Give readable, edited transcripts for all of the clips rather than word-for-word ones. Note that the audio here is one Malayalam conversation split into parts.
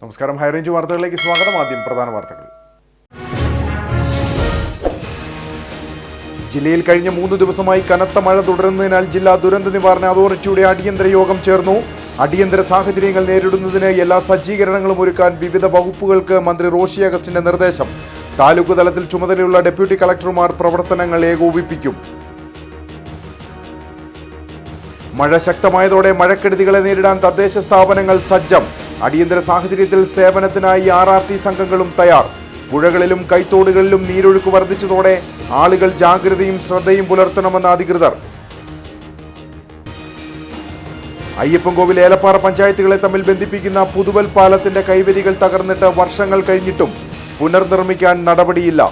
നമസ്കാരം. ഹൈറേഞ്ച് വാർത്തകളിലേക്ക് സ്വാഗതം. ആദ്യം പ്രധാന വാർത്തകൾ. ജില്ലയിൽ കഴിഞ്ഞ 3 ദിവസമായി കനത്ത മഴ തുടരുന്നതിനാൽ ജില്ലാ ദുരന്ത നിവാരണ അതോറിറ്റിയുടെ അടിയന്തര യോഗം ചേർന്നു. അടിയന്തര സാഹചര്യങ്ങൾ നേരിടുന്നതിന് എല്ലാ സജ്ജീകരണങ്ങളും ഒരുക്കാൻ വിവിധ വകുപ്പുകൾക്ക് മന്ത്രി റോഷി അഗസ്റ്റിന്റെ നിർദ്ദേശം. താലൂക്ക് തലത്തിൽ ചുമതലയുള്ള ഡെപ്യൂട്ടി കളക്ടർമാർ പ്രവർത്തനങ്ങൾ ഏകോപിപ്പിക്കും. മഴ ശക്തമായതോടെ മഴക്കെടുതികളെ നേരിടാൻ തദ്ദേശ സ്ഥാപനങ്ങൾ സജ്ജം. അടിയന്തര സാഹചര്യത്തിൽ സേവനത്തിനായി RRT സംഘങ്ങളും തയ്യാർ. പുഴകളിലും കൈത്തോടുകളിലും നീരൊഴുക്ക് വർദ്ധിച്ചതോടെ ആളുകൾ ജാഗ്രതയും ശ്രദ്ധയും പുലർത്തണമെന്ന് അധികൃതർ. അയ്യപ്പൻകോവിൽ ഏലപ്പാറ പഞ്ചായത്തുകളെ തമ്മിൽ ബന്ധിപ്പിക്കുന്ന പുതുവൽ പാലത്തിന്റെ കൈവരികൾ തകർന്നിട്ട് വർഷങ്ങൾ കഴിഞ്ഞിട്ടും പുനർനിർമ്മിക്കാൻ നടപടിയില്ല.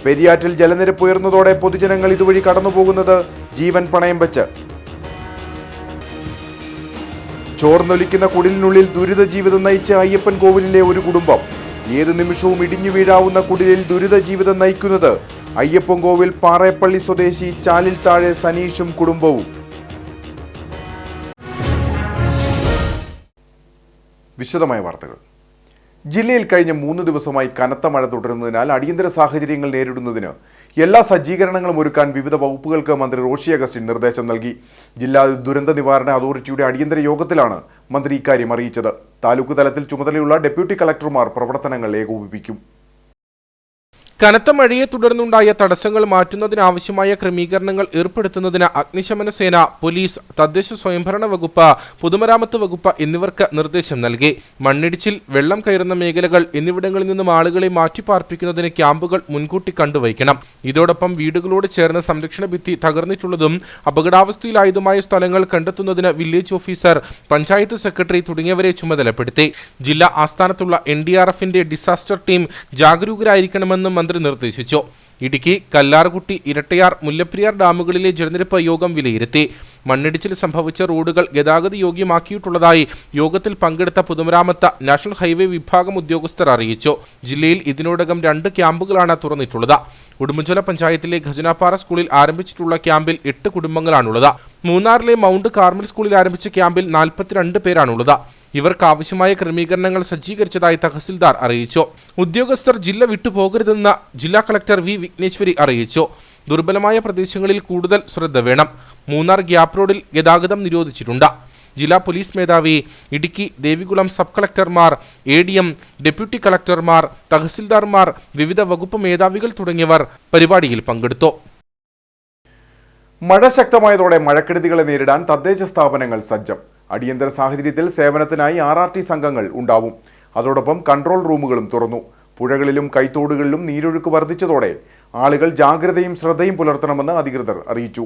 പെരിയാറ്റിൽ ജലനിരപ്പ് ഉയർന്നതോടെ പൊതുജനങ്ങൾ ഇതുവഴി കടന്നുപോകുന്നത് ജീവൻ പണയം വെച്ച്. ചോർന്നൊലിക്കുന്ന കുടിലിനുള്ളിൽ ദുരിത ജീവിതം നയിച്ച അയ്യപ്പൻകോവിലിലെ ഒരു കുടുംബം. ഏതു നിമിഷവും ഇടിഞ്ഞു വീഴാവുന്ന കുടിലിൽ ദുരിത ജീവിതം നയിക്കുന്നത് അയ്യപ്പൻകോവിൽ പാറേപ്പള്ളി സ്വദേശി ചാലിൽ താഴെ സനീഷും കുടുംബവും. വിശദമായ വാർത്തകൾ. ജില്ലയിൽ കഴിഞ്ഞ 3 ദിവസമായി കനത്ത മഴ തുടരുന്നതിനാൽ അടിയന്തര സാഹചര്യങ്ങൾ നേരിടുന്നതിന് എല്ലാ സജ്ജീകരണങ്ങളും ഒരുക്കാൻ വിവിധ വകുപ്പുകൾക്ക് മന്ത്രി റോഷി അഗസ്റ്റിൻ നിർദ്ദേശം നൽകി. ജില്ലാ ദുരന്ത നിവാരണ അതോറിറ്റിയുടെ അടിയന്തര യോഗത്തിലാണ് മന്ത്രി ഇക്കാര്യം അറിയിച്ചത്. താലൂക്ക് തലത്തിൽ ചുമതലയുള്ള ഡെപ്യൂട്ടി കളക്ടർമാർ പ്രവർത്തനങ്ങൾ ഏകോപിപ്പിക്കും. കനത്ത മഴയെ തുടർന്നുണ്ടായ തടസ്സങ്ങൾ മാറ്റുന്നതിനാവശ്യമായ ക്രമീകരണങ്ങൾ ഏർപ്പെടുത്തുന്നതിന് അഗ്നിശമന സേന, പോലീസ്, തദ്ദേശ സ്വയംഭരണ വകുപ്പ്, പൊതുമരാമത്ത് വകുപ്പ് എന്നിവർക്ക് നിർദ്ദേശം നൽകി. മണ്ണിടിച്ചിൽ, വെള്ളം കയറുന്ന മേഖലകൾ എന്നിവിടങ്ങളിൽ നിന്നും ആളുകളെ മാറ്റിപ്പാർപ്പിക്കുന്നതിന് ക്യാമ്പുകൾ മുൻകൂട്ടി കണ്ടുവയ്ക്കണം. ഇതോടൊപ്പം വീടുകളോട് ചേർന്ന് സംരക്ഷണ ഭിത്തി തകർന്നിട്ടുള്ളതും അപകടാവസ്ഥയിലായതുമായ സ്ഥലങ്ങൾ കണ്ടെത്തുന്നതിന് വില്ലേജ് ഓഫീസർ, പഞ്ചായത്ത് സെക്രട്ടറി തുടങ്ങിയവരെ ചുമതലപ്പെടുത്തി. ജില്ലാ ആസ്ഥാനത്തുള്ള NDRFന്റെ ഡിസാസ്റ്റർ ടീം ജാഗരൂകരായിരിക്കണമെന്നും മന്ത്രി നിർദ്ദേശിച്ചു. ഇടുക്കി, കല്ലാർകുട്ടി, ഇരട്ടയാർ, മുല്ലപ്പെരിയാർ ഡാമുകളിലെ ജലനിരപ്പ് യോഗം വിലയിരുത്തി. മണ്ണിടിച്ചിൽ സംഭവിച്ച റോഡുകൾ ഗതാഗത യോഗ്യമാക്കിയിട്ടുള്ളതായി യോഗത്തിൽ പങ്കെടുത്ത പൊതുമരാമത്ത്, നാഷണൽ ഹൈവേ വിഭാഗം ഉദ്യോഗസ്ഥർ അറിയിച്ചു. ജില്ലയിൽ ഇതിനോടകം 2 ക്യാമ്പുകളാണ് തുറന്നിട്ടുള്ളത്. ഉടുമ്പൻചോല പഞ്ചായത്തിലെ ഖജനാപ്പാറ സ്കൂളിൽ ആരംഭിച്ചിട്ടുള്ള ക്യാമ്പിൽ 8 കുടുംബങ്ങളാണുള്ളത്. മൂന്നാറിലെ മൗണ്ട് കാർമൽ സ്കൂളിൽ ആരംഭിച്ച ക്യാമ്പിൽ 42 പേരാണുള്ളത്. ഇവർക്ക് ആവശ്യമായ ക്രമീകരണങ്ങൾ സജ്ജീകരിച്ചതായി തഹസിൽദാർ അറിയിച്ചു. ഉദ്യോഗസ്ഥർ ജില്ല വിട്ടുപോകരുതെന്ന് ജില്ലാ കളക്ടർ V. വിഘ്നേശ്വരി അറിയിച്ചു. ദുർബലമായ പ്രദേശങ്ങളിൽ കൂടുതൽ ശ്രദ്ധ വേണം. മൂന്നാർ ഗ്യാപ് റോഡിൽ ഗതാഗതം നിരോധിച്ചിട്ടുണ്ട്. ജില്ലാ പോലീസ് മേധാവി, ഇടുക്കി, ദേവികുളം സബ് കളക്ടർമാർ, ADM, ഡെപ്യൂട്ടി കളക്ടർമാർ, തഹസിൽദാർമാർ, വിവിധ വകുപ്പ് മേധാവികൾ തുടങ്ങിയവർ പരിപാടിയിൽ പങ്കെടുത്തു. മഴ ശക്തമായതോടെ മഴക്കെടുതികളെ നേരിടാൻ തദ്ദേശ സ്ഥാപനങ്ങൾ സജ്ജം. അടിയന്തര സാഹചര്യത്തിൽ സേവനത്തിനായി RRT സംഘങ്ങൾ ഉണ്ടാവും. അതോടൊപ്പം കൺട്രോൾ റൂമുകളും തുറന്നു. പുഴകളിലും കൈത്തോടുകളിലും നീരൊഴുക്ക് വർദ്ധിച്ചതോടെ ആളുകൾ ജാഗ്രതയും ശ്രദ്ധയും പുലർത്തണമെന്ന് അധികൃതർ അറിയിച്ചു.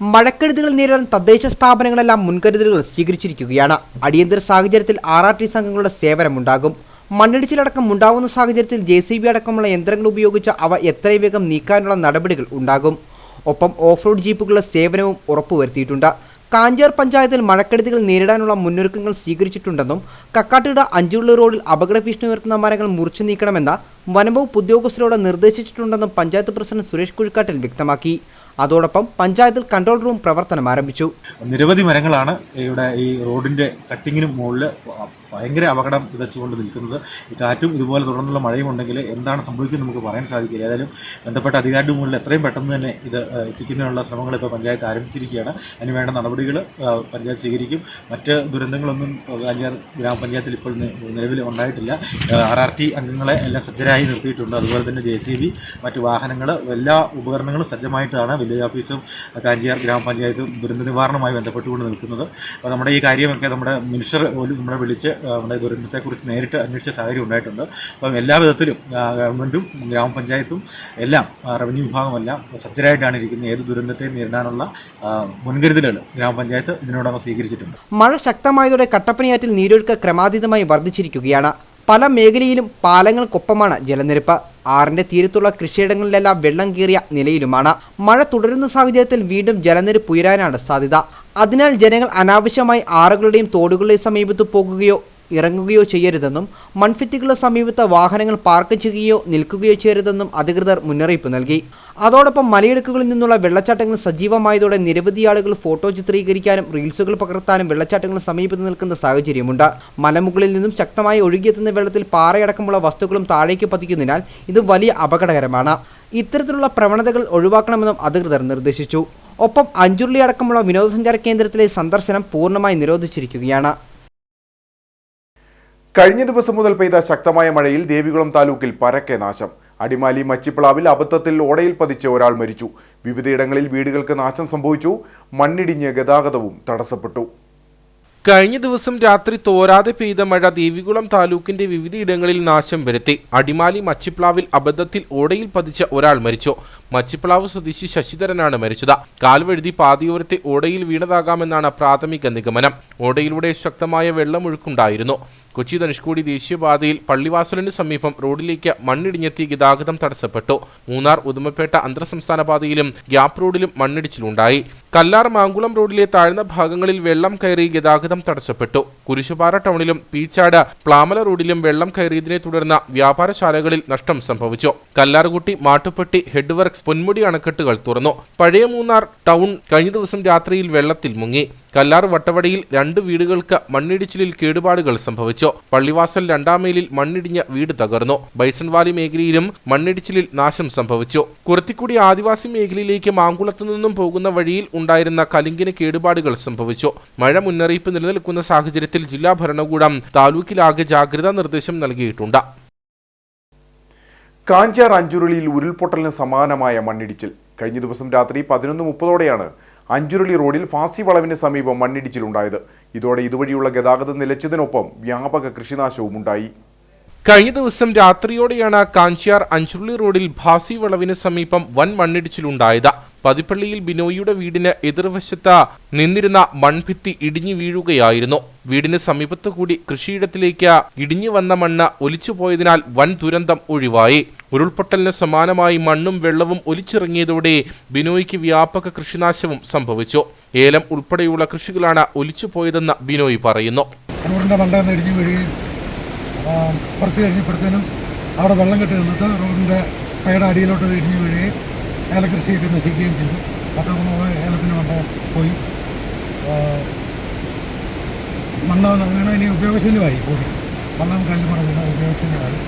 മഴക്കെടുതികൾ നേരിടാൻ തദ്ദേശ സ്ഥാപനങ്ങളെല്ലാം മുൻകരുതലുകൾ സ്വീകരിച്ചിരിക്കുകയാണ്. അടിയന്തര സാഹചര്യത്തിൽ RRT സംഘങ്ങളുടെ സേവനമുണ്ടാകും. മണ്ണിടിച്ചിലടക്കം ഉണ്ടാകുന്ന സാഹചര്യത്തിൽ JCB അടക്കമുള്ള യന്ത്രങ്ങൾ ഉപയോഗിച്ച് അവ എത്രയും വേഗം നീക്കാനുള്ള നടപടികൾ ഉണ്ടാകും. ഒപ്പം ഓഫ് റോഡ് ജീപ്പുകളുടെ സേവനവും ഉറപ്പുവരുത്തിയിട്ടുണ്ട്. കാഞ്ചാർ പഞ്ചായത്തിൽ മഴക്കെടുതികൾ നേരിടാനുള്ള മുന്നൊരുക്കങ്ങൾ സ്വീകരിച്ചിട്ടുണ്ടെന്നും കക്കാട്ടിട അഞ്ചുള്ളി റോഡിൽ അപകട ഭീഷണി ഉയർത്തുന്ന മരങ്ങൾ മുറിച്ചു നീക്കണമെന്ന് വനംവകുപ്പ് ഉദ്യോഗസ്ഥരോട് നിർദ്ദേശിച്ചിട്ടുണ്ടെന്നും പഞ്ചായത്ത് പ്രസിഡന്റ് സുരേഷ് കുഴിക്കാട്ടിൽ വ്യക്തമാക്കി. അതോടൊപ്പം പഞ്ചായത്തിൽ കൺട്രോൾ റൂം പ്രവർത്തനം ആരംഭിച്ചു. നിരവധി മരങ്ങളാണ് ഇവിടെ ഈ റോഡിന്റെ കട്ടിങ്ങിനും മുകളിൽ ഭയങ്കര അപകടം വിതച്ചുകൊണ്ട് നിൽക്കുന്നത്. ഈ കാറ്റും ഇതുപോലെ തുടർന്നുള്ള മഴയും ഉണ്ടെങ്കിൽ എന്താണ് സംഭവിക്കുന്നത് നമുക്ക് പറയാൻ സാധിക്കില്ല. ഏതായാലും ബന്ധപ്പെട്ട അധികാരിയുടെ മുന്നിൽ എത്രയും പെട്ടെന്ന് തന്നെ ഇത് എത്തിക്കുന്നതിനുള്ള ശ്രമങ്ങൾ ഇപ്പോൾ പഞ്ചായത്ത് ആരംഭിച്ചിരിക്കുകയാണ്. അതിനുവേണ്ട നടപടികൾ പഞ്ചായത്ത് സ്വീകരിക്കും. മറ്റ് ദുരന്തങ്ങളൊന്നും ഗ്രാമപഞ്ചായത്തിൽ ഇപ്പോൾ നിലവിൽ ഉണ്ടായിട്ടില്ല. RRT അംഗങ്ങളെ എല്ലാം സജ്ജരായി നിർത്തിയിട്ടുണ്ട്. അതുപോലെ തന്നെ JCB, മറ്റ് വാഹനങ്ങൾ, എല്ലാ ഉപകരണങ്ങളും സജ്ജമായിട്ടാണ് വില്ലേജ് ഓഫീസും കാഞ്ചിയാർ ഗ്രാമപഞ്ചായത്തും ദുരന്ത നിവാരണവുമായി ബന്ധപ്പെട്ടുകൊണ്ട് നിൽക്കുന്നത്. അപ്പോൾ നമ്മുടെ ഈ കാര്യമൊക്കെ നമ്മുടെ മിനിസ്റ്റർ പോലും നമ്മളെ വിളിച്ച് നമ്മുടെ ദുരന്തത്തെക്കുറിച്ച് നേരിട്ട് അന്വേഷിച്ച സാഹചര്യം ഉണ്ടായിട്ടുണ്ട്. അപ്പം എല്ലാ വിധത്തിലും ഗവൺമെൻറ്റും ഗ്രാമപഞ്ചായത്തും എല്ലാം റവന്യൂ വിഭാഗമെല്ലാം സജ്ജരായിട്ടാണ് ഇരിക്കുന്നത്. ഏത് ദുരന്തത്തെ നേരിടാനുള്ള മുൻകരുതലുകൾ ഗ്രാമപഞ്ചായത്ത് ഇതിനോടകം സ്വീകരിച്ചിട്ടുണ്ട്. മഴ ശക്തമായതോടെ കട്ടപ്പനയാറ്റിൽ നീരൊഴുക്ക് ക്രമാതീതമായി വർദ്ധിച്ചിരിക്കുകയാണ്. പല മേഖലയിലും പാലങ്ങൾക്കൊപ്പമാണ് ജലനിരപ്പ്. ആറിന്റെ തീരത്തുള്ള കൃഷിയിടങ്ങളിലെല്ലാം വെള്ളം കയറിയ നിലയിലുമാണ്. മഴ തുടരുന്ന സാഹചര്യത്തിൽ വീണ്ടും ജലനിരപ്പ് ഉയരാനാണ് സാധ്യത. അതിനാൽ ജനങ്ങൾ അനാവശ്യമായി ആറുകളുടെയും തോടുകളുടെയും സമീപത്ത് പോകുകയോ ഇറങ്ങുകയോ ചെയ്യരുതെന്നും മൺഭിത്തികളുടെ സമീപത്ത് വാഹനങ്ങൾ പാർക്ക് ചെയ്യുകയോ നിൽക്കുകയോ ചെയ്യരുതെന്നും അധികൃതർ മുന്നറിയിപ്പ് നൽകി. അതോടൊപ്പം മലയിടുക്കുകളിൽ നിന്നുള്ള വെള്ളച്ചാട്ടങ്ങൾ സജീവമായതോടെ നിരവധി ആളുകൾ ഫോട്ടോ ചിത്രീകരിക്കാനും റീൽസുകൾ പകർത്താനും വെള്ളച്ചാട്ടങ്ങൾ സമീപത്ത് നിൽക്കുന്ന സാഹചര്യമുണ്ട്. മലമുകളിൽ നിന്നും ശക്തമായി ഒഴുകിയെത്തുന്ന വെള്ളത്തിൽ പാറയടക്കമുള്ള വസ്തുക്കളും താഴേക്ക് പതിക്കുന്നതിനാൽ ഇത് വലിയ അപകടകരമാണ്. ഇത്തരത്തിലുള്ള പ്രവണതകൾ ഒഴിവാക്കണമെന്നും അധികൃതർ നിർദ്ദേശിച്ചു. ഒപ്പം അഞ്ചുരുളി അടക്കമുള്ള വിനോദസഞ്ചാര കേന്ദ്രത്തിലെ സന്ദർശനം പൂർണ്ണമായി നിരോധിച്ചിരിക്കുകയാണ്. കഴിഞ്ഞ ദിവസം മുതൽ പെയ്ത ശക്തമായ മഴയിൽ ദേവികുളം താലൂക്കിൽ പരക്കെ നാശം. അടിമാലി മച്ചിപ്ലാവിൽ അബദ്ധത്തിൽ ഓടയിൽ പതിച്ച ഒരാൾ മരിച്ചു. വിവിധയിടങ്ങളിൽ വീടുകൾക്ക് നാശം സംഭവിച്ചു. മണ്ണിടിഞ്ഞ് ഗതാഗതവും തടസ്സപ്പെട്ടു. കഴിഞ്ഞ ദിവസം രാത്രി തോരാതെ പെയ്ത മഴ ദേവികുളം താലൂക്കിന്റെ വിവിധയിടങ്ങളിൽ നാശം വരുത്തി. അടിമാലി മച്ചിപ്ലാവിൽ അബദ്ധത്തിൽ ഓടയിൽ പതിച്ച ഒരാൾ മരിച്ചു. മച്ചിപ്ലാവ് സ്വദേശി ശശിധരനാണ് മരിച്ചത്. കാൽവഴുതി പാതയോരത്തെ ഓടയിൽ വീണതാകാമെന്നാണ് പ്രാഥമിക നിഗമനം. ഓടയിലൂടെ ശക്തമായ വെള്ളമൊഴുക്കുണ്ടായിരുന്നു. കൊച്ചി ധനുഷ്കോടി ദേശീയപാതയിൽ പള്ളിവാസലിന് സമീപം റോഡിലേക്ക് മണ്ണിടിഞ്ഞെത്തി ഗതാഗതം തടസ്സപ്പെട്ടു. മൂന്നാർ ഉദുമപ്പേട്ട അന്തർ സംസ്ഥാന പാതയിലും ഗ്യാപ് റോഡിലും മണ്ണിടിച്ചിലുണ്ടായി. കല്ലാർ മാങ്കുളം റോഡിലെ താഴ്ന്ന ഭാഗങ്ങളിൽ വെള്ളം കയറി ഗതാഗതം തടസ്സപ്പെട്ടു. കുരിശുപാറ ടൗണിലും പീച്ചാട് പ്ലാമല റോഡിലും വെള്ളം കയറിയതിനെ തുടർന്ന് വ്യാപാരശാലകളിൽ നഷ്ടം സംഭവിച്ചു. കല്ലാർകുട്ടി, മാട്ടുപ്പെട്ടി, ഹെഡ് വർക്ക്സ്, പൊന്മുടി അണക്കെട്ടുകൾ തുറന്നു. പഴയ മൂന്നാർ ടൗൺ കഴിഞ്ഞ ദിവസം രാത്രിയിൽ വെള്ളത്തിൽ മുങ്ങി. കല്ലാർ വട്ടവടിയിൽ 2 വീടുകൾക്ക് മണ്ണിടിച്ചിലിൽ കേടുപാടുകൾ സംഭവിച്ചു. പള്ളിവാസൽ 2-ാം മൈലിൽ മണ്ണിടിഞ്ഞ് വീട് തകർന്നു. ബൈസൺവാലി മേഖലയിലും മണ്ണിടിച്ചിലിൽ നാശം സംഭവിച്ചു. കുറത്തിക്കുടി ആദിവാസി മേഖലയിലേക്ക് മാങ്കുളത്തു നിന്നും പോകുന്ന വഴിയിൽ ഉണ്ടായിരുന്ന കലിങ്കിന് കേടുപാടുകൾ സംഭവിച്ചു. മഴ മുന്നറിയിപ്പ് നിലനിൽക്കുന്ന സാഹചര്യത്തിൽ ജില്ലാ ഭരണകൂടം താലൂക്കിലാകെ ജാഗ്രതാ നിർദ്ദേശം നൽകിയിട്ടുണ്ട്. കാഞ്ചാർ അഞ്ചുരുളിയിൽ ഉരുൾപൊട്ടലിന് സമാനമായ മണ്ണിടിച്ചിൽ. കഴിഞ്ഞ ദിവസം രാത്രി 11:30ഓടെയാണ് അഞ്ചുരുളി റോഡിൽ ഫാസി വളവിന് സമീപം മണ്ണിടിച്ചിലുണ്ടായത്. ഇതോടെ ഇതുവഴിയുള്ള ഗതാഗതം നിലച്ചതിനൊപ്പം വ്യാപക കൃഷിനാശവും ഉണ്ടായി. കഴിഞ്ഞ ദിവസം രാത്രിയോടെയാണ് കാഞ്ചിയാർ അഞ്ചുരുളി റോഡിൽ ഫാസി വളവിന് സമീപം വൻ മണ്ണിടിച്ചിലുണ്ടായത്. പതിപ്പള്ളിയിൽ ബിനോയിയുടെ വീടിന് എതിർവശത്ത് നിന്നിരുന്ന മൺഭിത്തി ഇടിഞ്ഞു വീഴുകയായിരുന്നു. വീടിന് സമീപത്തു കൂടി കൃഷിയിടത്തിലേക്ക് ഇടിഞ്ഞു വന്ന മണ്ണ് ഒലിച്ചുപോയതിനാൽ വൻ ദുരന്തം ഒഴിവായി. ഉരുൾപൊട്ടലിന് സമാനമായി മണ്ണും വെള്ളവും ഒലിച്ചിറങ്ങിയതോടെ ബിനോയിക്ക് വ്യാപക കൃഷിനാശവും സംഭവിച്ചു. ഏലം ഉൾപ്പെടെയുള്ള കൃഷികളാണ് ഒലിച്ചുപോയതെന്ന് ബിനോയ് പറയുന്നു. കുറച്ച് കഴിഞ്ഞപ്പോഴത്തേനും അവിടെ വെള്ളം കെട്ടി നിന്നിട്ട് റോഡിൻ്റെ സൈഡ് അടിയിലോട്ട് ഇടിഞ്ഞു വീഴുകയും ഏലകൃഷിയൊക്കെ നശിക്കുകയും ചെയ്തു. 10 ഏലത്തിന് കൊണ്ട് പോയി മണ്ണ് വീണ ഇനി ഉപയോഗശൂന്യമായി കൂടി മണ്ണും കല്ലുമറ വീണ ഉപയോഗശൂന്യമായി.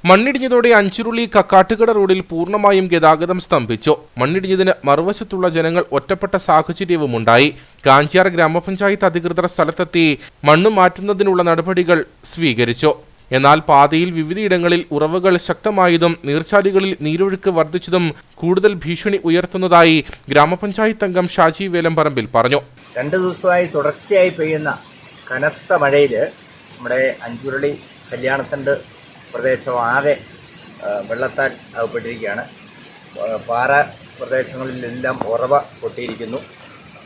മണ്ണിടിഞ്ഞതോടെ അഞ്ചുരുളി കക്കാട്ടുകട റോഡിൽ പൂർണ്ണമായും ഗതാഗതം സ്തംഭിച്ചു. മണ്ണിടിഞ്ഞതിന് മറുവശത്തുള്ള ജനങ്ങൾ ഒറ്റപ്പെട്ട സാഹചര്യവുമുണ്ടായി. കാഞ്ചിയാർ ഗ്രാമപഞ്ചായത്ത് അധികൃതർ സ്ഥലത്തെത്തി മണ്ണ് മാറ്റുന്നതിനുള്ള നടപടികൾ സ്വീകരിച്ചു. എന്നാൽ പാതയിൽ വിവിധയിടങ്ങളിൽ ഉറവുകൾ ശക്തമായതും നീർച്ചാലുകളിൽ നീരൊഴുക്ക് വർദ്ധിച്ചതും കൂടുതൽ ഭീഷണി ഉയർത്തുന്നതായി ഗ്രാമപഞ്ചായത്ത് അംഗം ഷാജി വേലമ്പറമ്പിൽ പറഞ്ഞു. 2 ദിവസമായി തുടർച്ചയായി പെയ്യുന്ന കനത്ത മഴയിൽ നമ്മുടെ അഞ്ചുരുളി കല്യാണത്തണ്ട് പ്രദേശം ആകെ വെള്ളത്താൽ അകപ്പെട്ടിരിക്കുകയാണ്. പാറ പ്രദേശങ്ങളിലെല്ലാം ഉറവ പൊട്ടിയിരിക്കുന്നു.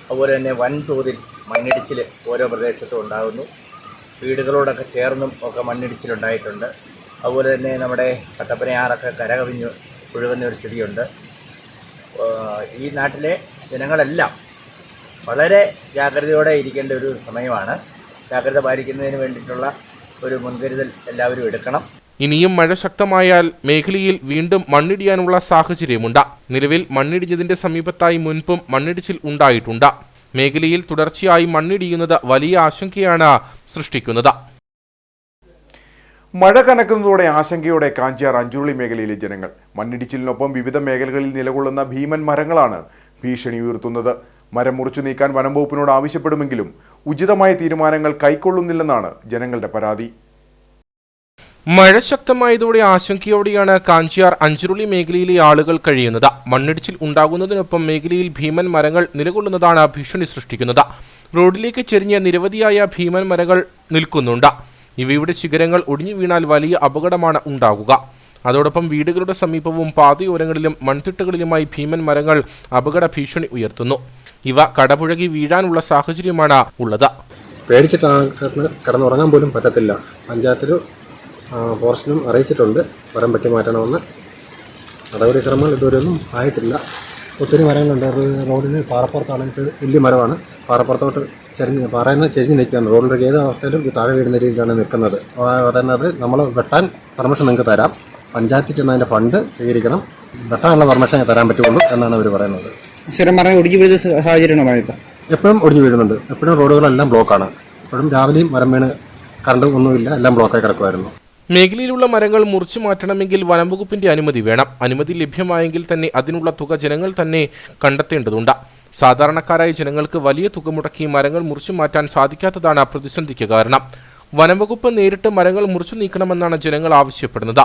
അതുപോലെ തന്നെ വൻതോതിൽ മണ്ണിടിച്ചിൽ ഓരോ പ്രദേശത്തും ഉണ്ടാകുന്നു. വീടുകളോടൊക്കെ ചേർന്നും ഒക്കെ മണ്ണിടിച്ചിലുണ്ടായിട്ടുണ്ട്. അതുപോലെ തന്നെ നമ്മുടെ കട്ടപ്പനയാറൊക്കെ കരകവിഞ്ഞ് ഒഴുകുന്ന ഒരു സ്ഥിതിയുണ്ട്. ഈ നാട്ടിലെ ജനങ്ങളെല്ലാം വളരെ ജാഗ്രതയോടെ ഇരിക്കേണ്ട ഒരു സമയമാണ്. ജാഗ്രത പാലിക്കുന്നതിന് വേണ്ടിയിട്ടുള്ള ഒരു മുൻകരുതൽ എല്ലാവരും എടുക്കണം. ഇനിയും മഴ ശക്തമായാൽ മേഖലയിൽ വീണ്ടും മണ്ണിടിയാനുള്ള സാഹചര്യമുണ്ട്. നിലവിൽ മണ്ണിടിഞ്ഞതിന്റെ സമീപത്തായി മുൻപും മണ്ണിടിച്ചിൽ ഉണ്ടായിട്ടുണ്ട്. മേഖലയിൽ തുടർച്ചയായി മണ്ണിടിയുന്നത് വലിയ ആശങ്കയാണ് സൃഷ്ടിക്കുന്നത്. മഴ കനക്കുന്നതോടെ ആശങ്കയോടെ കാഞ്ചിയാർ അഞ്ചുരുളി മേഖലയിലെ ജനങ്ങൾ. മണ്ണിടിച്ചിലിനൊപ്പം വിവിധ മേഖലകളിൽ നിലകൊള്ളുന്ന ഭീമൻ മരങ്ങളാണ് ഭീഷണി ഉയർത്തുന്നത്. മരം മുറിച്ചു നീക്കാൻ വനം വകുപ്പിനോട് ആവശ്യപ്പെടുമെങ്കിലും ഉചിതമായ തീരുമാനങ്ങൾ കൈക്കൊള്ളുന്നില്ലെന്നാണ് ജനങ്ങളുടെ പരാതി. മഴ ശക്തമായതോടെ ആശങ്കയോടെയാണ് കാഞ്ചിയാർ അഞ്ചുരുളി മേഖലയിലെ ആളുകൾ കഴിയുന്നത്. മണ്ണിടിച്ചിൽ ഉണ്ടാകുന്നതിനൊപ്പം മേഖലയിൽ ഭീമൻ മരങ്ങൾ നിലകൊള്ളുന്നതാണ് ഭീഷണി സൃഷ്ടിക്കുന്നത്. റോഡിലേക്ക് ചെരിഞ്ഞ നിരവധിയായ ഭീമൻ മരങ്ങൾ നിൽക്കുന്നുണ്ട്. ഇവയുടെ ശിഖരങ്ങൾ ഒടിഞ്ഞു വീണാൽ വലിയ അപകടമാണ് ഉണ്ടാകുക. അതോടൊപ്പം വീടുകളുടെ സമീപവും പാതയോരങ്ങളിലും മൺതിട്ടകളിലുമായി ഭീമൻ മരങ്ങൾ അപകട ഭീഷണി ഉയർത്തുന്നു. ഇവ കടപുഴകി വീഴാനുള്ള സാഹചര്യമാണ് ഉള്ളത്. പേടിച്ചിട്ടാണ് കിടന്നുറങ്ങാൻ പോലും പറ്റത്തില്ല. പഞ്ചായത്തിലും ഫോറസ്റ്റിനും അറിയിച്ചിട്ടുണ്ട് മരം വെട്ടി മാറ്റണമെന്ന്. നടപടിക്രമങ്ങൾ ഇതുവരെയൊന്നും ആയിട്ടില്ല. ഒത്തിരി മരങ്ങളുണ്ട്. റോഡിന് പാറപ്പുറത്താണെങ്കിൽ വലിയ മരമാണ്. പാറപ്പുറത്തോട്ട് പാറയിൽ ചെരിഞ്ഞ് നിൽക്കുകയാണ്. റോഡിൻ്റെ ഏത് അവസ്ഥയിലും ഈ താഴെ വീഴുന്ന രീതിയിലാണ് നിൽക്കുന്നത്. പറയുന്നത് നമ്മൾ വെട്ടാൻ പെർമിഷൻ നിങ്ങൾക്ക് തരാം, പഞ്ചായത്തിൽ ചെന്ന് അതിൻ്റെ ഫണ്ട് സ്വീകരിക്കണം, വെട്ടാനുള്ള പെർമിഷൻ തരാൻ പറ്റുള്ളൂ എന്നാണ് അവർ പറയുന്നത്. സ്ഥിരം പറഞ്ഞാൽ ഒടിഞ്ഞു വീഴുന്ന സാഹചര്യമാണോ മഴയത്ത്? എപ്പോഴും ഒടിഞ്ഞു വീഴുന്നുണ്ട്. എപ്പോഴും റോഡുകളെല്ലാം ബ്ലോക്കാണ്. എപ്പോഴും രാവിലെയും മരം വീണ് കറണ്ട് ഒന്നുമില്ല, എല്ലാം ബ്ലോക്കായി കിടക്കുമായിരുന്നു. മേഖലയിലുള്ള മരങ്ങൾ മുറിച്ചു മാറ്റണമെങ്കിൽ വനംവകുപ്പിന്റെ അനുമതി വേണം. അനുമതി ലഭ്യമായെങ്കിൽ തന്നെ അതിനുള്ള തുക ജനങ്ങൾ തന്നെ കണ്ടെത്തേണ്ടതുണ്ട്. സാധാരണക്കാരായ ജനങ്ങൾക്ക് വലിയ തുക മുടക്കി മരങ്ങൾ മുറിച്ചു മാറ്റാൻ സാധിക്കാത്തതാണ് പ്രതിസന്ധിക്ക് കാരണം. വനംവകുപ്പ് നേരിട്ട് മരങ്ങൾ മുറിച്ചു നീക്കണമെന്നാണ് ജനങ്ങൾ ആവശ്യപ്പെടുന്നത്.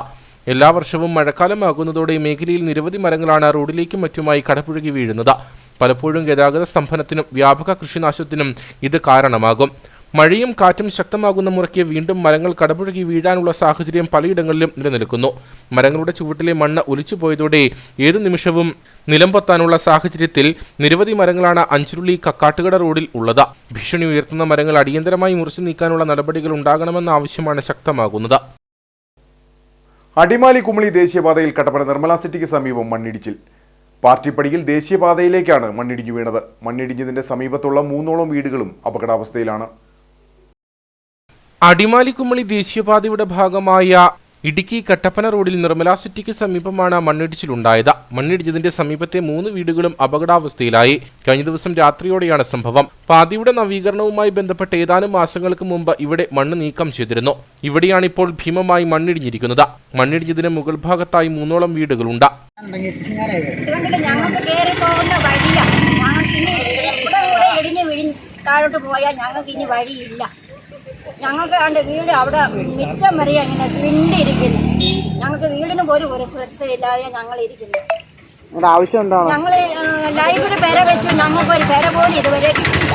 എല്ലാ വർഷവും മഴക്കാലമാകുന്നതോടെ മേഖലയിൽ നിരവധി മരങ്ങളാണ് റോഡിലേക്കും മറ്റുമായി കടപുഴകി വീഴുന്നത്. പലപ്പോഴും ഗതാഗത സ്തംഭനത്തിനും വ്യാപക കൃഷിനാശത്തിനും ഇത് കാരണമാകും. മഴയും കാറ്റും ശക്തമാകുന്ന മുറയ്ക്ക് വീണ്ടും മരങ്ങൾ കടപുഴകി വീഴാനുള്ള സാഹചര്യം പലയിടങ്ങളിലും നിലനിൽക്കുന്നു. മരങ്ങളുടെ ചുവട്ടിലെ മണ്ണ് ഒലിച്ചുപോയതോടെ ഏതു നിമിഷവും നിലംപൊത്താനുള്ള സാഹചര്യത്തിൽ നിരവധി മരങ്ങളാണ് അഞ്ചുരുളി കക്കാട്ടുകട റോഡിൽ ഉള്ളത്. ഭീഷണി ഉയർത്തുന്ന മരങ്ങൾ അടിയന്തരമായി മുറിച്ചു നീക്കാനുള്ള നടപടികൾ ഉണ്ടാകണമെന്ന ആവശ്യമാണ് ശക്തമാകുന്നത്. അടിമാലി കുമളി ദേശീയപാതയിൽ കട്ടപ്പന നിർമ്മല സിറ്റിക്ക് സമീപം മണ്ണിടിച്ചിൽ. പാർട്ടിപ്പടിയിൽ ദേശീയപാതയിലേക്കാണ് മണ്ണിടിഞ്ഞു വീണത്. മണ്ണിടിഞ്ഞതിന്റെ സമീപത്തുള്ള 3ഓളം വീടുകളും അപകടാവസ്ഥയിലാണ്. അടിമാലി കുമളി ദേശീയപാതയുടെ ഭാഗമായ ഇടുക്കി കട്ടപ്പന റോഡിൽ നിർമ്മല സിറ്റിക്ക് സമീപമാണ് മണ്ണിടിച്ചിലുണ്ടായത്. മണ്ണിടിഞ്ഞതിന്റെ സമീപത്തെ 3 വീടുകളും അപകടാവസ്ഥയിലായി. കഴിഞ്ഞ ദിവസം രാത്രിയോടെയാണ് സംഭവം. പാതയുടെ നവീകരണവുമായി ബന്ധപ്പെട്ട് ഏതാനും മാസങ്ങൾക്ക് മുമ്പ് ഇവിടെ മണ്ണ് നീക്കം ചെയ്തിരുന്നു. ഇവിടെയാണ് ഇപ്പോൾ ഭീമമായി മണ്ണിടിഞ്ഞിരിക്കുന്നത്. മണ്ണിടിഞ്ഞതിന് മുകൾ ഭാഗത്തായി 3ഓളം വീടുകളുണ്ട്. താഴോട്ട് പോയാൽ ഞങ്ങൾക്ക് ഇനി വഴിയില്ല. ഞങ്ങൾക്ക് അതിൻ്റെ വീട് അവിടെ മിറ്റം വരെ ഇങ്ങനെ തിണ്ടിരിക്കുന്നു. ഞങ്ങൾക്ക് വീടിന് പോലും ഒരു സുരക്ഷയില്ലാതെ ഞങ്ങൾ ഇരിക്കുന്നു. ആവശ്യം എന്താണ്? ഞങ്ങൾ ലൈബ്രറി പെര വെച്ചു, ഞങ്ങൾക്ക് ഒരു പെര പോലും ഇതുവരെ കിട്ടില്ല.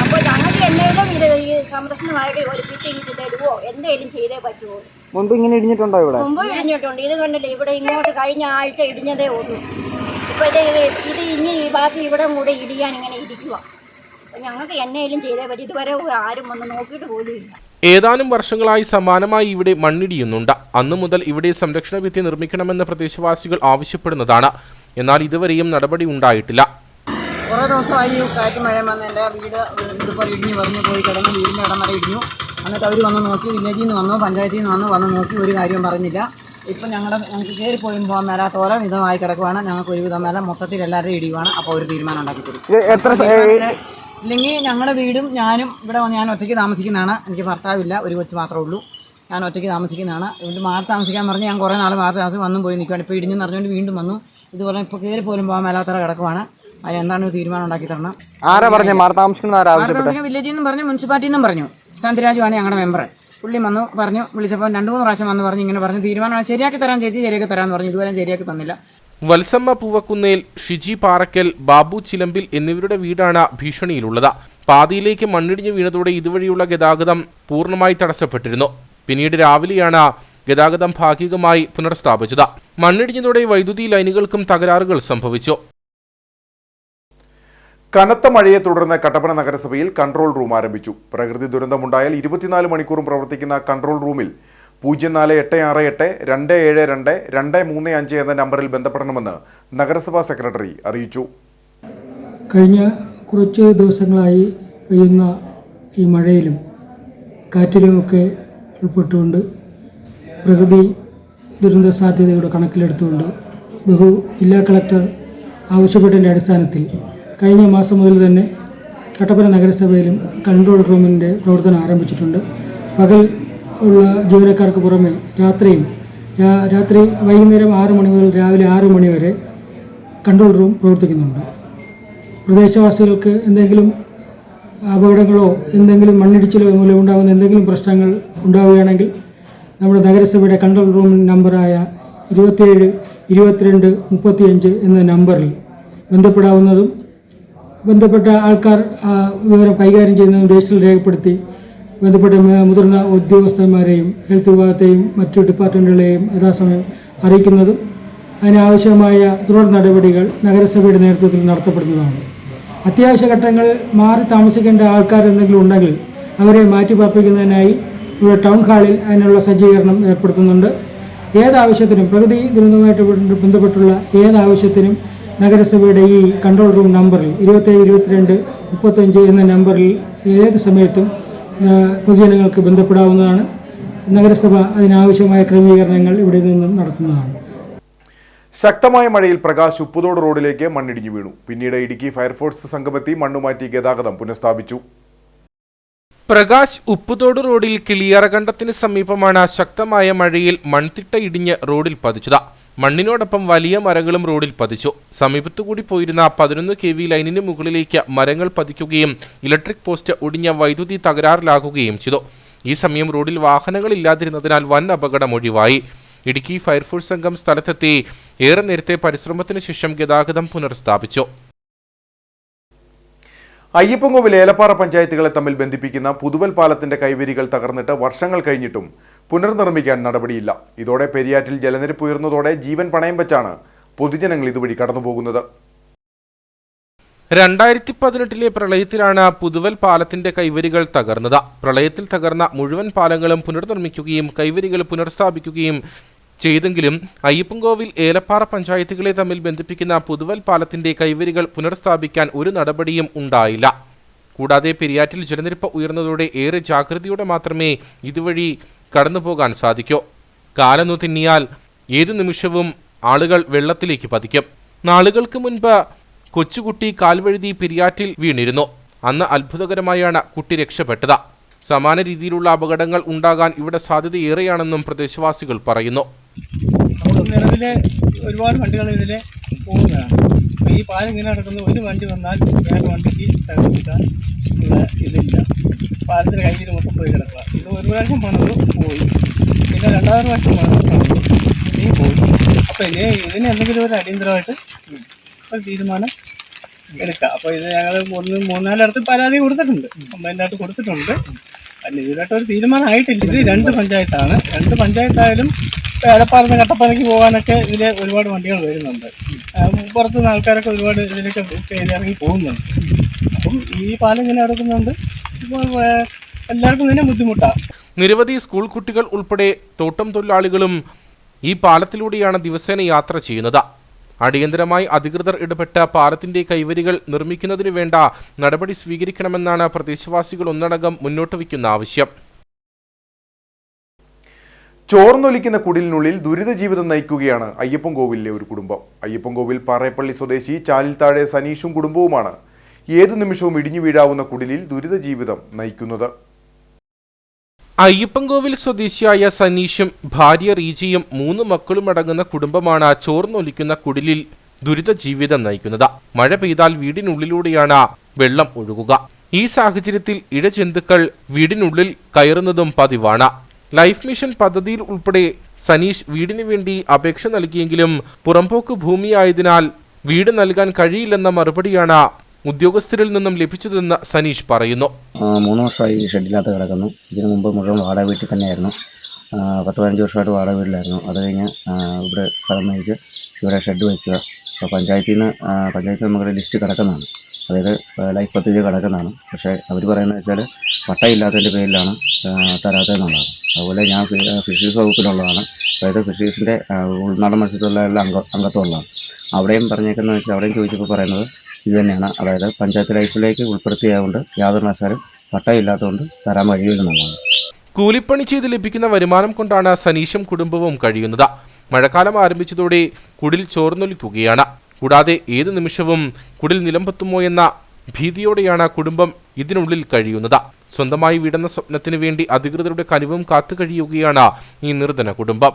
അപ്പോൾ ഞങ്ങൾക്ക് എന്തെങ്കിലും ഇത് ഈ സംരക്ഷണമായിട്ട് ഒരു കിട്ടി തരുമോ, എന്തെങ്കിലും ചെയ്തേ പറ്റുമോ. മുമ്പ് ഇങ്ങനെ ഇടിഞ്ഞിട്ടുണ്ടോ? ഇവിടെ മുമ്പ് ഇടിഞ്ഞിട്ടുണ്ട്. ഇത് കണ്ടില്ലേ, ഇവിടെ ഇങ്ങോട്ട് കഴിഞ്ഞ ആഴ്ച ഇടിഞ്ഞതേ ഉള്ളൂ. ഇപ്പോൾ ഇത് ഇനി ബാക്കി ഇവിടെ കൂടെ ഇടിയാൻ ഇങ്ങനെ ഇരിക്കുക. ഞങ്ങൾക്ക് എന്നേലും ചെയ്തേ പറ്റും. ഇതുവരെ ആരും വന്ന് നോക്കിയിട്ട് പോലും ഇല്ല. ഏതാനും വർഷങ്ങളായി സമാനമായി ഇവിടെ മണ്ണിടിയുന്നുണ്ട്. അന്നു മുതൽ ഇവിടെ സംരക്ഷണ ഭിത്തി നിർമ്മിക്കണമെന്ന് പ്രദേശവാസികൾ ആവശ്യപ്പെടുന്നതാണ്. എന്നാൽ ഇതുവരെയും നടപടി ഉണ്ടായിട്ടില്ല. കുറേ ദിവസമായി കാറ്റ് മഴ വന്ന് എൻ്റെ വീട് ഇതുപോലെ ഇടിഞ്ഞ് പറഞ്ഞു പോയി കിടന്ന് വീടിൻ്റെ ഇടം വരെ ഇടിഞ്ഞു. എന്നിട്ട് അവർ വന്ന് നോക്കി, വില്ലേജിൽ നിന്ന് വന്നു, പഞ്ചായത്തിൽ നിന്ന് വന്ന് നോക്കി, ഒരു കാര്യവും പറഞ്ഞില്ല. ഇപ്പം ഞങ്ങൾക്ക് കയറിപ്പോയും പോകാൻ മേലാത്തോളം വിധമായി കിടക്കുവാണ്. ഞങ്ങൾക്ക് ഒരു വിധം മേലെ മൊത്തത്തിൽ എല്ലാവരും ഇടിയുവാണ്. അപ്പോൾ ഒരു തീരുമാനം ഉണ്ടാക്കി തരും. ഇല്ലെങ്കിൽ ഞങ്ങളുടെ വീടും ഞാനും ഇവിടെ വന്ന് ഞാൻ ഒറ്റയ്ക്ക് താമസിക്കുന്നതാണ്. എനിക്ക് ഭർത്താവില്ല, ഒരു കൊച്ചു മാത്രമേ ഉള്ളൂ. ഞാൻ ഒറ്റയ്ക്ക് താമസിക്കുന്നതാണ്. ഇവിടെ മാറി താമസിക്കാൻ പറഞ്ഞ് ഞാൻ കുറേ നാൾ മാറി താമസിച്ച് വന്നും പോയി നിൽക്കുകയാണ്. ഇപ്പോൾ ഇടിഞ്ഞെന്ന് അറിഞ്ഞുകൊണ്ട് വീണ്ടും വന്നു. ഇതുപോലെ ഇപ്പോൾ കയറി പോലും പോകാൻ മേലാത്തറ കിടക്കുവാണ്. അതിനെന്താണ് ഒരു തീരുമാനം ഉണ്ടാക്കി തരണം. ആരാ പറഞ്ഞ മാറി താമസിക്കുന്ന? വില്ലേജിൽ നിന്നും പറഞ്ഞു, മുനിസിപ്പാലിറ്റിയിൽ നിന്നും പറഞ്ഞു. ശാന്തിരാജുവാണ് ഞങ്ങളുടെ മെമ്പർ. പുള്ളി വന്നു പറഞ്ഞു, വിളിച്ചപ്പോൾ 2-3 പ്രാവശ്യം വന്ന് പറഞ്ഞു, ഇങ്ങനെ പറഞ്ഞു തീരുമാനം ശരിയാക്കി തരാൻ ചേച്ചി, ശരിയാക്കി തരാമെന്ന് പറഞ്ഞു. ഇതുവരെ ശരിയാക്കി തന്നില്ല. വത്സമ്മ പൂവക്കുന്നേൽ, ഷിജി പാറക്കൽ, ബാബു ചിലമ്പിൽ എന്നിവരുടെ വീടാണ് ഭീഷണിയിലുള്ളത്. പാതയിലേക്ക് മണ്ണിടിഞ്ഞു വീണതോടെ ഇതുവഴിയുള്ള ഗതാഗതം പൂർണ്ണമായി തടസ്സപ്പെട്ടിരുന്നു. പിന്നീട് രാവിലെയാണ് ഗതാഗതം ഭാഗികമായി പുനഃസ്ഥാപിച്ചത്. മണ്ണിടിഞ്ഞതോടെ വൈദ്യുതി ലൈനുകൾക്കും തകരാറുകൾ സംഭവിച്ചു. കനത്ത മഴയെ തുടർന്ന് കട്ടപ്പന നഗരസഭയിൽ കൺട്രോൾ റൂം ആരംഭിച്ചു. പ്രകൃതി ദുരന്തമുണ്ടായാൽ 24 മണിക്കൂറും പ്രവർത്തിക്കുന്ന കൺട്രോൾ റൂമിൽ 048682722235 എന്ന നമ്പറിൽ ബന്ധപ്പെടണമെന്ന് നഗരസഭാ സെക്രട്ടറി അറിയിച്ചു. കഴിഞ്ഞ കുറച്ച് ദിവസങ്ങളായി പെയ്യുന്ന ഈ മഴയിലും കാറ്റിലുമൊക്കെ ഉൾപ്പെട്ടുകൊണ്ട് പ്രകൃതി ദുരന്ത സാധ്യതയുടെ കണക്കിലെടുത്തുകൊണ്ട് ജില്ലാ കളക്ടർ ആവശ്യപ്പെട്ടതിൻ്റെ അടിസ്ഥാനത്തിൽ കഴിഞ്ഞ മാസം മുതൽ തന്നെ കട്ടപ്പന നഗരസഭയിലും കൺട്രോൾ റൂമിൻ്റെ പ്രവർത്തനം ആരംഭിച്ചിട്ടുണ്ട്. പകൽ ഉള്ള ജീവനക്കാർക്ക് പുറമെ രാത്രി വൈകുന്നേരം 6 മണി മുതൽ രാവിലെ 6 മണി വരെ കൺട്രോൾ റൂം പ്രവർത്തിക്കുന്നുണ്ട്. പ്രദേശവാസികൾക്ക് എന്തെങ്കിലും അപകടങ്ങളോ എന്തെങ്കിലും മണ്ണിടിച്ചിലോ മൂലം ഉണ്ടാകുന്ന എന്തെങ്കിലും പ്രശ്നങ്ങൾ ഉണ്ടാവുകയാണെങ്കിൽ നമ്മുടെ നഗരസഭയുടെ കൺട്രോൾ റൂം നമ്പറായ 27 22 35 എന്ന നമ്പറിൽ ബന്ധപ്പെടാവുന്നതും ബന്ധപ്പെട്ട ആൾക്കാർ വിവരം കൈകാര്യം ചെയ്യുന്നതും രജിസ്റ്ററിൽ രേഖപ്പെടുത്തി ബന്ധപ്പെട്ട മുതിർന്ന ഉദ്യോഗസ്ഥന്മാരെയും ഹെൽത്ത് വിഭാഗത്തെയും മറ്റു ഡിപ്പാർട്ട്മെൻറ്റുകളെയും യഥാസമയം അറിയിക്കുന്നതും അതിനാവശ്യമായ തുടർ നടപടികൾ നഗരസഭയുടെ നേതൃത്വത്തിൽ നടത്തപ്പെടുന്നതാണ്. അത്യാവശ്യ ഘട്ടങ്ങൾ മാറി താമസിക്കേണ്ട ആൾക്കാർ എന്തെങ്കിലും ഉണ്ടെങ്കിൽ അവരെ മാറ്റിപ്പാർപ്പിക്കുന്നതിനായി ഇവിടെ ടൗൺ ഹാളിൽ അതിനുള്ള സജ്ജീകരണം ഏർപ്പെടുത്തുന്നുണ്ട്. ഏതാവശ്യത്തിനും പ്രകൃതി ദുരന്തവുമായിട്ട് ബന്ധപ്പെട്ടുള്ള ഏതാവശ്യത്തിനും നഗരസഭയുടെ ഈ കൺട്രോൾ റൂം നമ്പറിൽ 27 22 35 എന്ന നമ്പറിൽ ഏത് സമയത്തും പൊതുജനങ്ങൾക്ക് ബന്ധപ്പെടാവുന്നതാണ്. നഗരസഭ അതിനാവശ്യമായ ക്രമീകരണങ്ങൾ ഇവിടെ നിന്നും നടത്തുന്നതാണ്. ശക്തമായ മഴയിൽ പ്രകാശ് ഉപ്പുതോട് റോഡിലേക്ക് മണ്ണിടിഞ്ഞു വീണു. പിന്നീട് ഇടുക്കി ഫയർഫോഴ്സ് സംഘമെത്തി മണ്ണുമാറ്റി ഗതാഗതം പുനഃസ്ഥാപിച്ചു. പ്രകാശ് ഉപ്പുതോട് റോഡിൽ കിളിയറകണ്ടത്തിന് സമീപമാണ് ശക്തമായ മഴയിൽ മൺതിട്ട ഇടിഞ്ഞ് റോഡിൽ പതിച്ചത്. മണ്ണിനോടൊപ്പം വലിയ മരങ്ങളും റോഡിൽ പതിച്ചു. സമീപത്തുകൂടി പോയിരുന്ന 11 kV ലൈനിന് മുകളിലേക്ക് മരങ്ങൾ പതിക്കുകയും ഇലക്ട്രിക് പോസ്റ്റ് ഒടിഞ്ഞ വൈദ്യുതി തകരാറിലാകുകയും ചെയ്തു. ഈ സമയം റോഡിൽ വാഹനങ്ങളില്ലാതിരുന്നതിനാൽ വൻ അപകടം ഒഴിവായി. ഇടുക്കി ഫയർഫോഴ്സ് സംഘം സ്ഥലത്തെത്തി ഏറെ നേരത്തെ പരിശ്രമത്തിനു ശേഷം ഗതാഗതം പുനഃസ്ഥാപിച്ചു. അയ്യപ്പൻകോവിൽ ഏലപ്പാറ പഞ്ചായത്തുകളെ തമ്മിൽ ബന്ധിപ്പിക്കുന്ന പുതുവൽ പാലത്തിന്റെ കൈവരികൾ തകർന്നിട്ട് വർഷങ്ങൾ കഴിഞ്ഞിട്ടും പുനർനിർമ്മിക്കാൻ നടപടിയില്ല. ഇതോടെ പെരിയാറ്റിൽ ജലനിരപ്പ് ഉയർന്നതോടെ ജീവൻ പണയം വെച്ചാണ് പൊതുജനങ്ങൾ ഇതുവഴി കടന്നുപോകുന്നത്. 2018 പ്രളയത്തിലാണ് പുതുവൽ പാലത്തിന്റെ കൈവരികൾ തകർന്നത്. പ്രളയത്തിൽ തകർന്ന മുഴുവൻ പാലങ്ങളും പുനർനിർമ്മിക്കുകയും കൈവരികൾ പുനഃസ്ഥാപിക്കുകയും ചെയ്തെങ്കിലും അയ്യപ്പൻകോവിൽ ഏലപ്പാറ പഞ്ചായത്തുകളെ തമ്മിൽ ബന്ധിപ്പിക്കുന്ന പുതുവൽ പാലത്തിന്റെ കൈവരികൾ പുനഃസ്ഥാപിക്കാൻ ഒരു നടപടിയും ഉണ്ടായില്ല. കൂടാതെ പെരിയാറ്റിൽ ജലനിരപ്പ് ഉയർന്നതോടെ ഏറെ ജാഗ്രതയോടെ മാത്രമേ ഇതുവഴി കടന്നുപോകാൻ സാധിക്കൂ. കാലൊന്നു തിന്നിയാൽ ഏതു നിമിഷവും ആളുകൾ വെള്ളത്തിലേക്ക് പതിക്കും. നാളുകൾക്ക് മുൻപ് കൊച്ചുകുട്ടി കാൽവഴുതി പെരിയാറ്റിൽ വീണിരുന്നു. അന്ന് അത്ഭുതകരമായാണ് കുട്ടി രക്ഷപ്പെട്ടത്. സമാന രീതിയിലുള്ള അപകടങ്ങൾ ഉണ്ടാകാൻ ഇവിടെ സാധ്യതയേറെയാണെന്നും പ്രദേശവാസികൾ പറയുന്നു. നിലവിലെ ഒരുപാട് വണ്ടികൾ ഇതിലെ പോകുന്നതാണ്. അപ്പോൾ ഈ പാലം ഇങ്ങനെ നടക്കുന്ന ഒരു വണ്ടി വന്നാൽ വേറെ വണ്ടിക്ക് തകർത്തിട്ടാൽ ഉള്ള ഇതില്ല. പാലത്തിന് കയ്യിൽ മൊത്തം പോയി കിടക്കുക. ഇത് ഒരു പ്രാവശ്യം പണിത് പോയി, പിന്നെ രണ്ടാമത് പ്രാവശ്യം പണിത് ഇനിയും പോയി. അപ്പോൾ ഇതിന് എന്തെങ്കിലും ഒരു അടിയന്തരമായിട്ട് ഒരു തീരുമാനം എടുക്കാം. അപ്പോൾ ഇത് ഞങ്ങൾ 3-4 പരാതി കൊടുത്തിട്ടുണ്ട്, കംപ്ലൈൻ്റായിട്ട് കൊടുത്തിട്ടുണ്ട്. അല്ല, ഇതിലായിട്ട് ഒരു തീരുമാനം ആയിട്ടില്ല. ഇത് 2 പഞ്ചായത്താണ്. 2 പഞ്ചായത്തായാലും ഏലപ്പാറന്ന് കട്ടപ്പനയ്ക്ക് പോകാനൊക്കെ ഇതിൽ ഒരുപാട് വണ്ടികൾ വരുന്നുണ്ട്. പുറത്തുനിന്ന് ആൾക്കാരൊക്കെ ഒരുപാട് ഇതിലേക്ക് ഇറങ്ങി പോകുന്നുണ്ട്. അപ്പം ഈ പാലം ഇങ്ങനെ നടക്കുന്നുണ്ട്. ഇപ്പോൾ എല്ലാവർക്കും ഇതിനെ ബുദ്ധിമുട്ടാണ്. നിരവധി സ്കൂൾ കുട്ടികൾ ഉൾപ്പെടെ തോട്ടം തൊഴിലാളികളും ഈ പാലത്തിലൂടെയാണ് ദിവസേന യാത്ര ചെയ്യുന്നത്. അടിയന്തരമായി അധികൃതർ ഇടപെട്ട പാലത്തിന്റെ കൈവരികൾ നിർമ്മിക്കുന്നതിനു വേണ്ട നടപടി സ്വീകരിക്കണമെന്നാണ് പ്രദേശവാസികൾ ഒന്നടങ്കം മുന്നോട്ട് വയ്ക്കുന്ന ആവശ്യം. ചോർന്നൊലിക്കുന്ന കുടിലിനുള്ളിൽ ദുരിത ജീവിതം നയിക്കുകയാണ് അയ്യപ്പൻകോവിലിലെ ഒരു കുടുംബം. അയ്യപ്പൻകോവിൽ പാറേപ്പള്ളി സ്വദേശി ചാലിൽ താഴെ സനീഷും കുടുംബവുമാണ് ഏതു നിമിഷവും ഇടിഞ്ഞു വീഴാവുന്ന കുടിലിൽ ദുരിത ജീവിതം നയിക്കുന്നത്. അയ്യപ്പൻകോവിൽ സ്വദേശിയായ സനീഷും ഭാര്യ റീജയും 3 മക്കളും അടങ്ങുന്ന കുടുംബമാണ് ചോർന്നൊലിക്കുന്ന കുടിലിൽ ദുരിത ജീവിതം നയിക്കുന്നത്. മഴ പെയ്താൽ വീടിനുള്ളിലൂടെയാണ് വെള്ളം ഒഴുകുക. ഈ സാഹചര്യത്തിൽ ഇഴജന്തുക്കൾ വീടിനുള്ളിൽ കയറുന്നതും പതിവാണ്. ലൈഫ് മിഷൻ പദ്ധതിയിൽ ഉൾപ്പെടെ സനീഷ് വീടിനു വേണ്ടി അപേക്ഷ നൽകിയെങ്കിലും പുറമ്പോക്ക് ഭൂമിയായതിനാൽ വീട് നൽകാൻ കഴിയില്ലെന്ന മറുപടിയാണ് ഉദ്യോഗസ്ഥരിൽ നിന്നും ലഭിച്ചതെന്ന് സനീഷ് പറയുന്നു. 3 വർഷമായി ഈ ഷെഡിനകത്ത് കിടക്കുന്നു. ഇതിനു മുമ്പ് മുഴുവൻ വാടക വീട്ടിൽ തന്നെയായിരുന്നു. 10-15 വർഷമായിട്ട് വാടക വീട്ടിലായിരുന്നു. അത് കഴിഞ്ഞ് ഇവിടെ സ്ഥലം മേടിച്ച് ഇവിടെ ഷെഡ് വെച്ചത്. അപ്പോൾ പഞ്ചായത്തിൽ നിന്ന് നമുക്കൊരു ലിസ്റ്റ് കിടക്കുന്നതാണ്, അതായത് ലൈഫ് പദ്ധതി കിടക്കുന്നതാണ്. പക്ഷേ അവർ പറയുന്നത് വെച്ചാൽ പട്ടയില്ലാത്തതിൻ്റെ പേരിലാണ് തരാത്തതെന്നുള്ളതാണ്. അതുപോലെ ഞാൻ ഫിഷറീസ് വകുപ്പിലുള്ളതാണ്, അതായത് ഫിഷറീസിൻ്റെ ഉൾനാടൻ മത്സ്യത്തൊഴിലാളികളുടെ അംഗത്വമുള്ളതാണ്. അവിടെയും പറഞ്ഞേക്കുന്നത് വെച്ചാൽ അവിടെയും ചോദിച്ചപ്പോൾ പറയുന്നത് ഇത് തന്നെയാണ്, അതായത് പഞ്ചായത്ത് ലൈഫിലേക്ക് ഉൾപ്പെടുത്തിയതുകൊണ്ട് യാതൊരു മത്സരം പട്ടയില്ലാത്തതുകൊണ്ട് തരാൻ കഴിയില്ലെന്നുള്ളതാണ്. കൂലിപ്പണി ചെയ്ത് ലഭിക്കുന്ന വരുമാനം കൊണ്ടാണ് സനീഷും കുടുംബവും കഴിയുന്നത്. മഴക്കാലം ആരംഭിച്ചതോടെ കുടിൽ ചോർന്നൊലിക്കുകയാണ്. കൂടാതെ ഏതു നിമിഷവും കുടിൽ നിലംപൊത്തുമോ എന്ന ഭീതിയോടെയാണ് കുടുംബം ഇതിനുള്ളിൽ കഴിയുന്നത്. സ്വന്തമായി വീടെന്ന സ്വപ്നത്തിന് വേണ്ടി അധികൃതരുടെ കനിവും കാത്തു കഴിയുകയാണ് ഈ നിർധന കുടുംബം.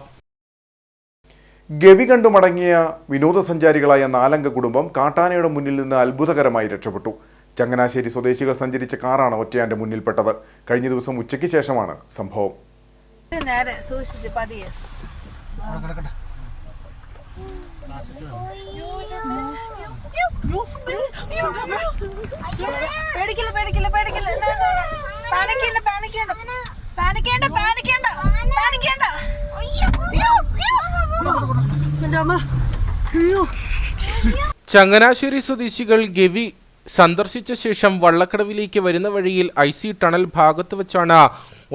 ഗവി കണ്ടു മടങ്ങിയ വിനോദസഞ്ചാരികളായ 4-അംഗ കുടുംബം കാട്ടാനയുടെ മുന്നിൽ നിന്ന് അത്ഭുതകരമായി രക്ഷപ്പെട്ടു. ചങ്ങനാശ്ശേരി സ്വദേശികൾ സഞ്ചരിച്ച കാറാണ് ഒറ്റയാന്റെ മുന്നിൽപ്പെട്ടത്. കഴിഞ്ഞ ദിവസം ഉച്ചയ്ക്ക് ശേഷമാണ് സംഭവം. ചങ്ങനാശ്ശേരി സ്വദേശികൾ ഗവി സന്ദർശിച്ച ശേഷം വള്ളക്കടവിലേക്ക് വരുന്ന വഴിയിൽ IC ടണൽ ഭാഗത്ത് വെച്ചാണ്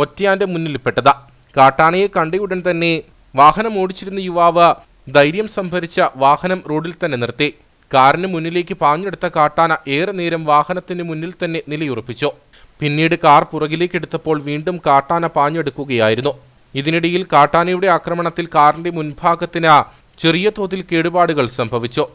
ഒറ്റയാന്റെ മുന്നിൽപ്പെട്ടത്. കാട്ടാനയെ കണ്ടയുടൻ തന്നെ വാഹനം ഓടിച്ചിരുന്ന യുവാവ് ധൈര്യം സംഭരിച്ച വാഹനം റോഡിൽ തന്നെ നിർത്തി. കാറിന് മുന്നിലേക്ക് പാഞ്ഞെടുത്ത കാട്ടാന ഏറെ നേരം വാഹനത്തിന് മുന്നിൽ തന്നെ നിലയുറപ്പിച്ചു. പിന്നീട് കാർ പുറകിലേക്കെടുത്തപ്പോൾ വീണ്ടും കാട്ടാന പാഞ്ഞെടുക്കുകയായിരുന്നു. ഇതിനിടയിൽ കാട്ടാനയുടെ ആക്രമണത്തിൽ കാറിന്റെ മുൻഭാഗത്തിന് ചെറിയ തോതിൽ കേടുപാടുകൾ സംഭവിച്ചു.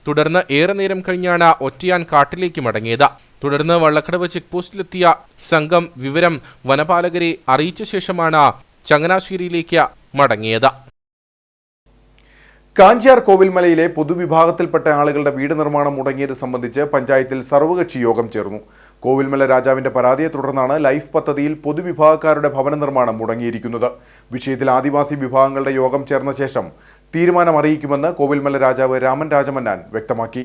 തുടർന്ന് ഏറെ നേരം കഴിഞ്ഞാണ് ഒറ്റയാൻ കാട്ടിലേക്ക് മടങ്ങിയത്. തുടർന്ന് വള്ളക്കടവ് ചെക്ക് പോസ്റ്റിലെത്തിയ സംഘം വിവരം വനപാലകരെ അറിയിച്ച ശേഷമാണ് ചങ്ങനാശ്ശേരിയിലേക്ക് മടങ്ങിയത്. കാഞ്ചിയാർ കോവിൽമലയിലെ പൊതുവിഭാഗത്തിൽപ്പെട്ട ആളുകളുടെ വീട് നിർമ്മാണം മുടങ്ങിയത് സംബന്ധിച്ച് പഞ്ചായത്തിൽ സർവകക്ഷി യോഗം ചേർന്നു. കോവിൽമല രാജാവിന്റെ പരാതിയെ തുടർന്നാണ് ലൈഫ് പദ്ധതിയിൽ പൊതുവിഭാഗക്കാരുടെ ഭവന നിർമ്മാണം മുടങ്ങിയിരിക്കുന്നത്. വിഷയത്തിൽ ആദിവാസി വിഭാഗങ്ങളുടെ യോഗം ചേർന്ന ശേഷം തീരുമാനം അറിയിക്കുമെന്ന് കോവിൽമല രാജാവ് രാമൻ രാജമന്നാൻ വ്യക്തമാക്കി.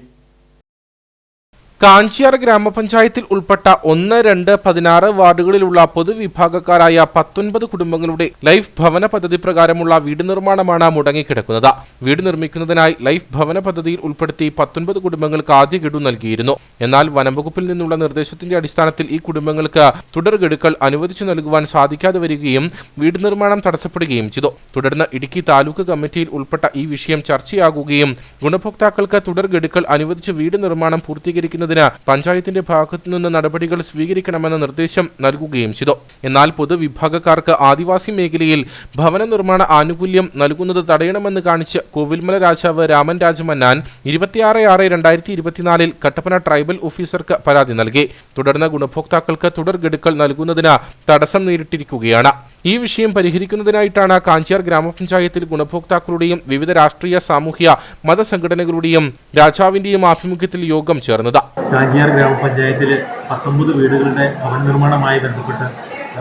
കാഞ്ചിയാർ ഗ്രാമപഞ്ചായത്തിൽ ഉൾപ്പെട്ട 1, 2, 16 വാർഡുകളിലുള്ള പൊതുവിഭാഗക്കാരായ 19 കുടുംബങ്ങളുടെ ലൈഫ് ഭവന പദ്ധതി പ്രകാരമുള്ള വീട് നിർമ്മാണമാണ് മുടങ്ങിക്കിടക്കുന്നത്. വീട് നിർമ്മിക്കുന്നതിനായി ലൈഫ് ഭവന പദ്ധതിയിൽ ഉൾപ്പെടുത്തി 19 കുടുംബങ്ങൾക്ക് ആദ്യ ഗഡു നൽകിയിരുന്നു. എന്നാൽ വനംവകുപ്പിൽ നിന്നുള്ള നിർദ്ദേശത്തിന്റെ അടിസ്ഥാനത്തിൽ ഈ കുടുംബങ്ങൾക്ക് തുടർഗഡുക്കൾ അനുവദിച്ചു നൽകുവാൻ സാധിക്കാതെ വരികയും വീട് നിർമ്മാണം തടസ്സപ്പെടുകയും ചെയ്തു. തുടർന്ന് ഇടുക്കി താലൂക്ക് കമ്മിറ്റിയിൽ ഉൾപ്പെട്ട ഈ വിഷയം ചർച്ചയാകുകയും ഗുണഭോക്താക്കൾക്ക് തുടർഗഡുക്കൾ അനുവദിച്ച് വീട് നിർമ്മാണം പൂർത്തീകരിക്കുന്ന പഞ്ചായത്തിന്റെ ഭാഗത്തുനിന്ന് നടപടികൾ സ്വീകരിക്കണമെന്ന നിർദ്ദേശം നൽകുകയും ചെയ്തു. എന്നാൽ പൊതുവിഭാഗക്കാർക്ക് ആദിവാസി മേഖലയിൽ ഭവന നിർമ്മാണ ആനുകൂല്യം നൽകുന്നത് തടയണമെന്ന് കാണിച്ച് കോവിൽമല രാജാവ് രാമൻ രാജമന്നാൻ 26/6/2024 കട്ടപ്പന ട്രൈബൽ ഓഫീസർക്ക് പരാതി നൽകി. തുടർന്ന് ഗുണഭോക്താക്കൾക്ക് തുടർഗഡുക്കൾ നൽകുന്നതിന് തടസ്സം നേരിട്ടിരിക്കുകയാണ്. ഈ വിഷയം പരിഹരിക്കുന്നതിനായിട്ടാണ് കാഞ്ചിയാർ ഗ്രാമപഞ്ചായത്തിൽ ഗുണഭോക്താക്കളുടെയും വിവിധ രാഷ്ട്രീയ സാമൂഹ്യ മതസംഘടനകളുടെയും രാജാവിന്റെയും ആഭിമുഖ്യത്തിൽ യോഗം ചേർന്നത്. കാഞ്ചിയാർ ഗ്രാമപഞ്ചായത്തിൽ 19 വീടുകളുടെ ഭവന നിർമ്മാണവുമായി ബന്ധപ്പെട്ട്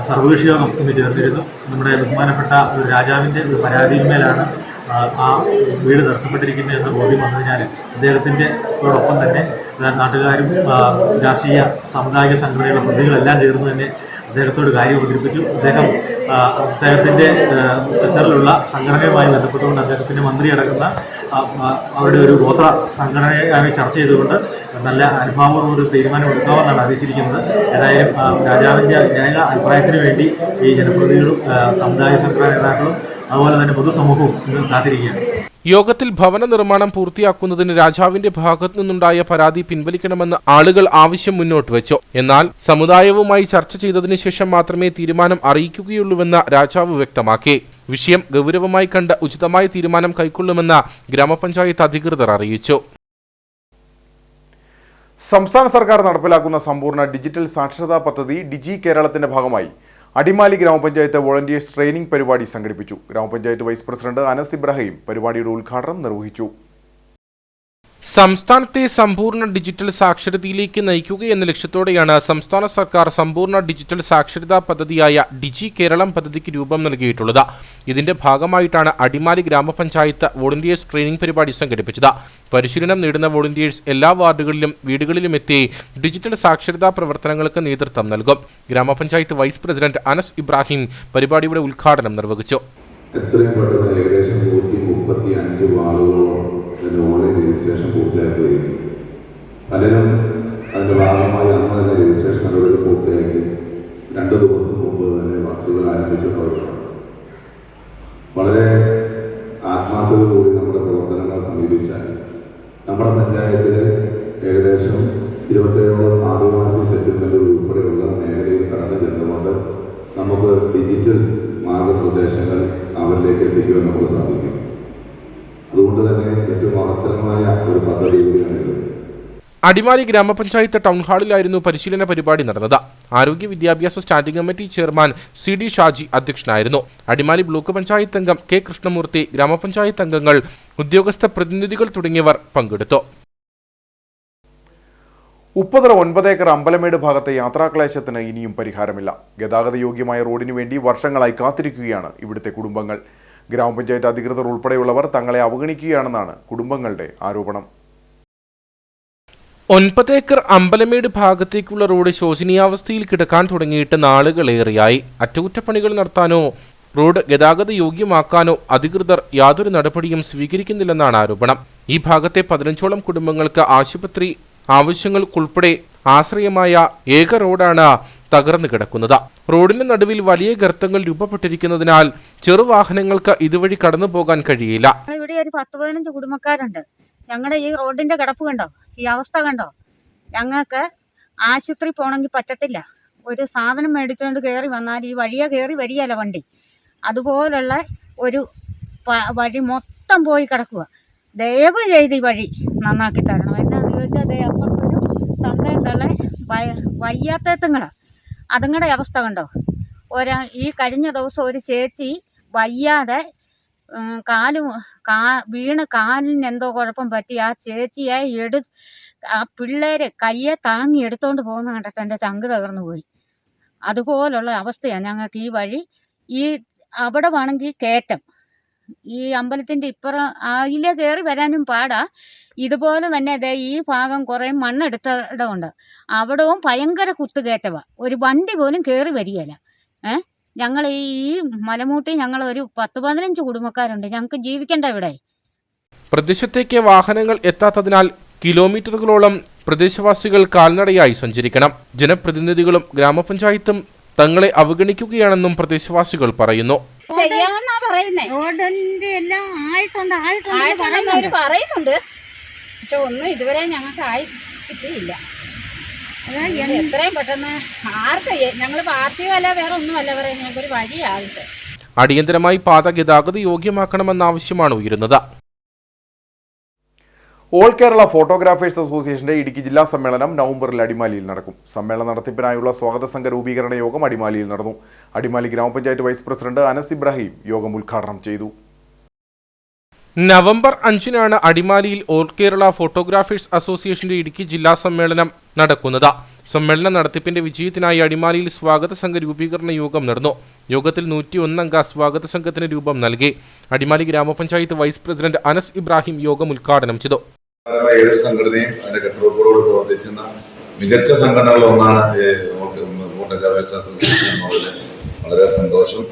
സർവകക്ഷി യോഗം ഇന്ന് ചേർന്നിരുന്നു. നമ്മുടെ ബഹുമാനപ്പെട്ട ഒരു രാജാവിൻ്റെ ഒരു പരാതിയിന്മേലാണ് ആ വീട് തടസ്സപ്പെട്ടിരിക്കുന്നത് എന്ന് ബോധ്യം വന്നതിനാൽ അദ്ദേഹത്തിൻ്റെയോടൊപ്പം തന്നെ നാട്ടുകാരും രാഷ്ട്രീയ സാമുദായിക സംഘടനകളുടെ പ്രതികളെല്ലാം ചേർന്ന് തന്നെ അദ്ദേഹത്തോട് കാര്യം അവതരിപ്പിച്ചു. അദ്ദേഹത്തിൻ്റെ സ്ട്രക്ചറിലുള്ള സംഘടനയുമായി ബന്ധപ്പെട്ടുകൊണ്ട് അദ്ദേഹത്തിൻ്റെ മന്ത്രി അടങ്ങുന്ന അവരുടെ ഒരു ഗോത്ര സംഘടനയുമായി ചർച്ച ചെയ്തുകൊണ്ട് നല്ല അനുഭാവം ഒരു തീരുമാനം എടുക്കാമെന്നാണ് അറിയിച്ചിരിക്കുന്നത്. ഏതായാലും രാജാവിൻ്റെ ന്യായ അഭിപ്രായത്തിന് വേണ്ടി ഈ ജനപ്രതിനിധികളും സമുദായ സംഘടനാ നേതാക്കളും അതുപോലെ തന്നെ പൊതുസമൂഹവും ഇന്ന് കാത്തിരിക്കുകയാണ്. യോഗത്തിൽ ഭവന നിർമ്മാണം പൂർത്തിയാക്കുന്നതിന് രാജാവിന്റെ ഭാഗത്തു നിന്നുണ്ടായ പരാതി പിൻവലിക്കണമെന്ന് ആളുകൾ ആവശ്യം മുന്നോട്ട് വെച്ചു. എന്നാൽ സമുദായവുമായി ചർച്ച ചെയ്തതിനു ശേഷം മാത്രമേ തീരുമാനം അറിയിക്കുകയുള്ളൂവെന്ന് രാജാവ് വ്യക്തമാക്കി. വിഷയം ഗൗരവമായി കണ്ട് ഉചിതമായ തീരുമാനം കൈക്കൊള്ളുമെന്ന് ഗ്രാമപഞ്ചായത്ത് അധികൃതർ അറിയിച്ചു. സംസ്ഥാന സർക്കാർ നടപ്പിലാക്കുന്ന സമ്പൂർണ്ണ ഡിജിറ്റൽ സാക്ഷരതാ പദ്ധതി ഡിജി കേരളത്തിന്റെ ഭാഗമായി അടിമാലി ഗ്രാമപഞ്ചായത്ത് വോളണ്ടിയേഴ്സ് ട്രെയിനിംഗ് പരിപാടി സംഘടിപ്പിച്ചു. ഗ്രാമപഞ്ചായത്ത് വൈസ് പ്രസിഡന്റ് അനസ് ഇബ്രാഹിം പരിപാടിയുടെ ഉദ്ഘാടനം നിർവഹിച്ചു. സംസ്ഥാനത്തെ സമ്പൂർണ്ണ ഡിജിറ്റൽ സാക്ഷരതയിലേക്ക് നയിക്കുകയെന്ന ലക്ഷ്യത്തോടെയാണ് സംസ്ഥാന സർക്കാർ സമ്പൂർണ്ണ ഡിജിറ്റൽ സാക്ഷരതാ പദ്ധതിയായ ഡിജി കേരളം പദ്ധതിക്ക് രൂപം നൽകിയിട്ടുള്ളത്. ഇതിന്റെ ഭാഗമായിട്ടാണ് അടിമാലി ഗ്രാമപഞ്ചായത്ത് വോളണ്ടിയേഴ്സ് ട്രെയിനിംഗ് പരിപാടി സംഘടിപ്പിച്ചത്. പരിശീലനം നേടുന്ന വോളണ്ടിയേഴ്സ് എല്ലാ വാർഡുകളിലും വീടുകളിലും എത്തി ഡിജിറ്റൽ സാക്ഷരതാ പ്രവർത്തനങ്ങൾക്ക് നേതൃത്വം നൽകും. ഗ്രാമപഞ്ചായത്ത് വൈസ് പ്രസിഡന്റ് അനസ് ഇബ്രാഹിം പരിപാടിയുടെ ഉദ്ഘാടനം നിർവഹിച്ചു. എത്രയും പെട്ടെന്ന് ഏകദേശം 135 വാർഡുകളോളം ഓൺലൈൻ രജിസ്ട്രേഷൻ പൂർത്തിയാക്കുകയും പലരും അതിൻ്റെ ഭാഗമായി അന്ന് തന്നെ രജിസ്ട്രേഷൻ നടപടികൾ പൂർത്തിയാക്കി 2 ദിവസം മുമ്പ് തന്നെ വർക്കുകൾ ആരംഭിച്ചിട്ടുള്ളവരാണ്. വളരെ ആത്മാർത്ഥതയോടുകൂടി നമ്മുടെ പ്രവർത്തനങ്ങൾ സമീപിച്ചാൽ നമ്മുടെ പഞ്ചായത്തിൽ ഏകദേശം 27 ആദിവാസി സെറ്റിൽമെൻറ്റുകൾ ഉൾപ്പെടെയുള്ള മേഖലയിൽ കടന്നു ചെന്നുകൊണ്ട് നമുക്ക് ഡിജിറ്റൽ മാർഗനിർദ്ദേശങ്ങൾ അവരിലേക്ക് എത്തിക്കുവാൻ നമുക്ക് സാധിക്കും. അതുകൊണ്ട് തന്നെ ഏറ്റവും മഹത്തരമായ ഒരു പദ്ധതി കൂടിയാണിത്. അടിമാലി ഗ്രാമപഞ്ചായത്ത് ടൗൺ ഹാളിലായിരുന്നു പരിശീലന പരിപാടി നടന്നത്. ആരോഗ്യ വിദ്യാഭ്യാസ standing committee chairman CD Shaji അധ്യക്ഷനായിരുന്നു. അടിമാലി ബ്ലോക്ക് പഞ്ചായത്ത് അംഗം K കൃഷ്ണമൂർത്തി, ഗ്രാമപഞ്ചായത്ത് അംഗങ്ങൾ, ഉദ്യോഗസ്ഥ പ്രതിനിധികൾ തുടങ്ങിയവർ പങ്കെടുത്തു. ഉപ്പതറ 9 ഏക്കർ അമ്പലമേട് ഭാഗത്തെ യാത്രാക്ലേശത്തിന് ഇനിയും പരിഹാരമില്ല. ഗതാഗത യോഗ്യമായ റോഡിനു വേണ്ടി വർഷങ്ങളായി കാത്തിരിക്കുകയാണ് ഇവിടുത്തെ കുടുംബങ്ങൾ. ഗ്രാമപഞ്ചായത്ത് അധികൃതർ ഉൾപ്പെടെയുള്ളവർ തങ്ങളെ അവഗണിക്കുകയാണെന്നാണ് കുടുംബങ്ങളുടെ ആരോപണം. 9 ഏക്കർ അമ്പലമേട് ഭാഗത്തേക്കുള്ള റോഡ് ശോചനീയാവസ്ഥയിൽ കിടക്കാൻ തുടങ്ങിയിട്ട് നാളുകളേറെയായി. അറ്റകുറ്റപ്പണികൾ നടത്താനോ റോഡ് ഗതാഗത യോഗ്യമാക്കാനോ അധികൃതർ യാതൊരു നടപടിയും സ്വീകരിക്കുന്നില്ലെന്നാണ് ആരോപണം. ഈ ഭാഗത്തെ 15ഓളം കുടുംബങ്ങൾക്ക് ആശുപത്രി ആവശ്യങ്ങൾക്കുൾപ്പെടെ ആശ്രയമായ ഏക റോഡാണ് തകർന്നു കിടക്കുന്നത്. റോഡിന് നടുവിൽ വലിയ ഗർത്തങ്ങൾ രൂപപ്പെട്ടിരിക്കുന്നതിനാൽ ചെറുവാഹനങ്ങൾക്ക് ഇതുവഴി കടന്നു പോകാൻ കഴിയില്ല. ഇവിടെ ഒരു 10-15 കുടുംബക്കാരുണ്ട്. ഞങ്ങളുടെ ഈ റോഡിൻ്റെ കിടപ്പ് കണ്ടോ, ഈ അവസ്ഥ കണ്ടോ? ഞങ്ങൾക്ക് ആശുപത്രി പോകണമെങ്കിൽ പറ്റത്തില്ല. ഒരു സാധനം മേടിച്ചുകൊണ്ട് കയറി വന്നാൽ ഈ വഴിയെ കയറി വരികയല്ല വണ്ടി. അതുപോലുള്ള ഒരു വഴി മൊത്തം പോയി കിടക്കുക. ദയവ് ചെയ്ത് ഈ വഴി നന്നാക്കി തരണം. എന്നാന്ന് ചോദിച്ചാൽ അപ്പുറത്തൊരു തന്തയും തള്ളെ വയ്യാത്തങ്ങളാണ്. അതുങ്ങളുടെ അവസ്ഥ കണ്ടോ? ഈ കഴിഞ്ഞ ദിവസം ഒരു ചേച്ചി വയ്യാതെ വീണ് കാലിന് എന്തോ കുഴപ്പം പറ്റി ആ ചേച്ചിയെ ആ പിള്ളേര് കയ്യെ താങ്ങി എടുത്തോണ്ട് പോകുന്ന കണ്ടിട്ട് എൻ്റെ ചങ്ക് തകർന്നു പോയി. അതുപോലുള്ള അവസ്ഥയാണ് ഞങ്ങൾക്ക് ഈ വഴി. അവിടെ വേണമെങ്കിൽ കയറ്റം, ഈ അമ്പലത്തിൻ്റെ ഇപ്പുറം അതിലെ കയറി വരാനും പാടാ. ഇതുപോലെ തന്നെ ഈ ഭാഗം കുറേ മണ്ണെടുത്ത ഇടമുണ്ട്, അവിടവും ഭയങ്കര കുത്തുകയറ്റമാണ്. ഒരു വണ്ടി പോലും കയറി വരികയില്ല. ഞങ്ങൾ ഈ മലമൂട്ടി ഞങ്ങൾ ഒരു 10-15 കുടുംബക്കാരുണ്ട്. ഞങ്ങൾക്ക് ജീവിക്കേണ്ട ഇവിടെ. പ്രദേശത്തേക്ക് വാഹനങ്ങൾ എത്താത്തതിനാൽ കിലോമീറ്ററുകളോളം പ്രദേശവാസികൾ കാൽനടയായി സഞ്ചരിക്കണം. ജനപ്രതിനിധികളും ഗ്രാമപഞ്ചായത്തും തങ്ങളെ അവഗണിക്കുകയാണെന്നും പ്രദേശവാസികൾ പറയുന്നു. റോഡിന്റെ എല്ലാം ആയിട്ടുണ്ട് പറയുന്നുണ്ട്, പക്ഷെ ഒന്നും ഇതുവരെ ഞങ്ങൾക്ക് ആയി കിട്ടിയില്ല. എത്രയും പെട്ടെന്ന് ഞങ്ങൾ പാർട്ടിയോ അല്ല വേറെ ഒന്നുമല്ല പറയുന്നത്, ഞങ്ങൾക്കൊരു വഴി ആവശ്യം. അടിയന്തരമായി പാത ഗതാഗത യോഗ്യമാക്കണമെന്ന ആവശ്യമാണ് ഉയരുന്നത്. ഓൾ കേരള ഫോട്ടോഗ്രാഫേഴ്സ് അസോസിയേഷന്റെ ഇടുക്കി ജില്ലാ സമ്മേളനം നവംബറിൽ അടിമാലിയിൽ നടക്കും. സമ്മേളന നടത്തിപ്പിനായുള്ള സ്വാഗത സംഘ രൂപീകരണ യോഗം അടിമാലിയിൽ നടന്നു. അടിമാലി ഗ്രാമപഞ്ചായത്ത് വൈസ് പ്രസിഡന്റ് അനസ് ഇബ്രാഹിം യോഗം ഉദ്ഘാടനം ചെയ്തു. നവംബർ 5-നാണ് അടിമാലിയിൽ ഓൾ കേരള ഫോട്ടോഗ്രാഫേഴ്സ് അസോസിയേഷന്റെ ഇടുക്കി ജില്ലാ സമ്മേളനം നടക്കുന്നത്. സമ്മേളന നടത്തിപ്പിന്റെ വിജയത്തിനായി അടിമാലിയിൽ സ്വാഗത സംഘ രൂപീകരണ യോഗം നടന്നു. യോഗത്തിൽ 101 അംഗ സ്വാഗത സംഘത്തിന് രൂപം നൽകി. അടിമാലി ഗ്രാമപഞ്ചായത്ത് വൈസ് പ്രസിഡന്റ് അനസ് ഇബ്രാഹിം യോഗം ഉദ്ഘാടനം ചെയ്തു. ഏതൊരു സംഘടനയും അതിന്റെ കെട്ടുറപ്പോട് പ്രവർത്തിക്കുന്ന മികച്ച സംഘടനകളൊന്നാണ് ഫോട്ടോഗ്രാഫേഴ്സ് അസോസിയേഷൻ എന്നുള്ളത്. വളരെ സന്തോഷം.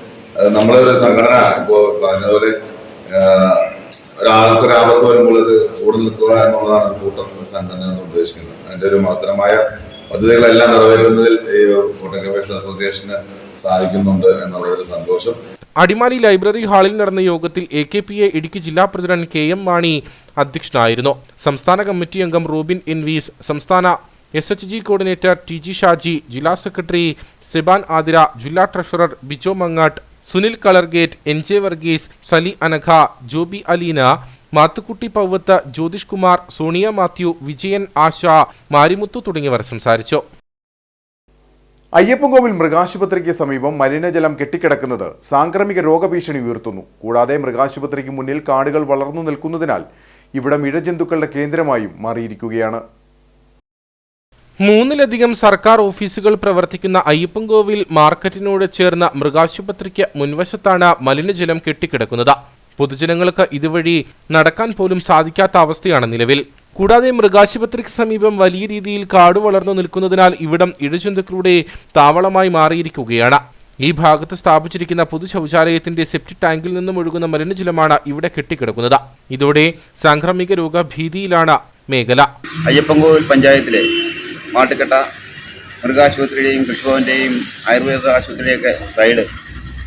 നമ്മളൊരു സംഘടന ഇപ്പോൾ പറഞ്ഞതുപോലെ ഒരാൾക്കൊരാപത്ത് വരുമ്പോൾ അത് കൂടെ നിൽക്കുക എന്നുള്ളതാണ് കൂട്ടം സംഘടന എന്ന് ഉദ്ദേശിക്കുന്നത്. അതിന്റെ ഒരു മാത്രമായ പദ്ധതികളെല്ലാം നിറവേറ്റുന്നതിൽ ഈ ഫോട്ടോഗ്രാഫേഴ്സ് അസോസിയേഷന് സാധിക്കുന്നുണ്ട് എന്നുള്ള ഒരു സന്തോഷം. അടിമാലി ലൈബ്രറി ഹാളിൽ നടന്ന യോഗത്തിൽ AKPA ഇടുക്കി ജില്ലാ പ്രസിഡന്റ് KM മാണി അധ്യക്ഷനായിരുന്നു. സംസ്ഥാന കമ്മിറ്റി അംഗം റോബിൻ ഇൻവീസ്, സംസ്ഥാന SHG കോർഡിനേറ്റർ TG ഷാജി, ജില്ലാ സെക്രട്ടറി സെബാൻ ആതിര, ജില്ലാ ട്രഷറർ ബിജോ മങ്ങാട്ട്, സുനിൽ കളർഗേറ്റ്, NJ വർഗീസ്, സലി അനഘ, ജോബി അലീന, മാത്തുക്കുട്ടി പൗവത്ത്, ജ്യോതിഷ് കുമാർ, സോണിയ മാത്യു, വിജയൻ, ആശ, മാരിമുത്തു തുടങ്ങിയവർ സംസാരിച്ചു. അയ്യപ്പൻകോവിൽ മൃഗാശുപത്രിക്ക് സമീപം മലിനജലം കെട്ടിക്കിടക്കുന്നത് സാംക്രമിക രോഗഭീഷണി ഉയർത്തുന്നു. കൂടാതെ മൃഗാശുപത്രിക്ക് മുന്നിൽ കാടുകൾ വളർന്നു നിൽക്കുന്നതിനാൽ ഇവിടം ഇഴജന്തുക്കളുടെ കേന്ദ്രമായും മാറിയിരിക്കുകയാണ്. 3-ലധികം സർക്കാർ ഓഫീസുകൾ പ്രവർത്തിക്കുന്ന അയ്യപ്പൻകോവിൽ മാർക്കറ്റിനോട് ചേർന്ന മൃഗാശുപത്രിക്ക് മുൻവശത്താണ് മലിനജലം കെട്ടിക്കിടക്കുന്നത്. പൊതുജനങ്ങൾക്ക് ഇതുവഴി നടക്കാൻ പോലും സാധിക്കാത്ത അവസ്ഥയാണ് നിലവിൽ. കൂടാതെ മൃഗാശുപത്രിക്ക് സമീപം വലിയ രീതിയിൽ കാട് വളർന്നു നിൽക്കുന്നതിനാൽ ഇവിടം ഇഴജന്തുക്കളുടെ താവളമായി മാറിയിരിക്കുകയാണ്. ഈ ഭാഗത്ത് സ്ഥാപിച്ചിരിക്കുന്ന പൊതു ശൗചാലയത്തിന്റെ സെപ്റ്റിക് ടാങ്കിൽ നിന്നും ഒഴുകുന്ന മലിനജലമാണ് ഇവിടെ കെട്ടിക്കിടക്കുന്നത്. ഇതോടെ സാംക്രമിക രോഗഭീതിയിലാണ് മേഖല. അയ്യപ്പൻകോവിൽ പഞ്ചായത്തിലെ മാട്ടുക്കട്ട മൃഗാശുപത്രിയുടെയും കൃഷിഭവന്റെയും ആയുർവേദ ആശുപത്രിയുടെയൊക്കെ സൈഡ്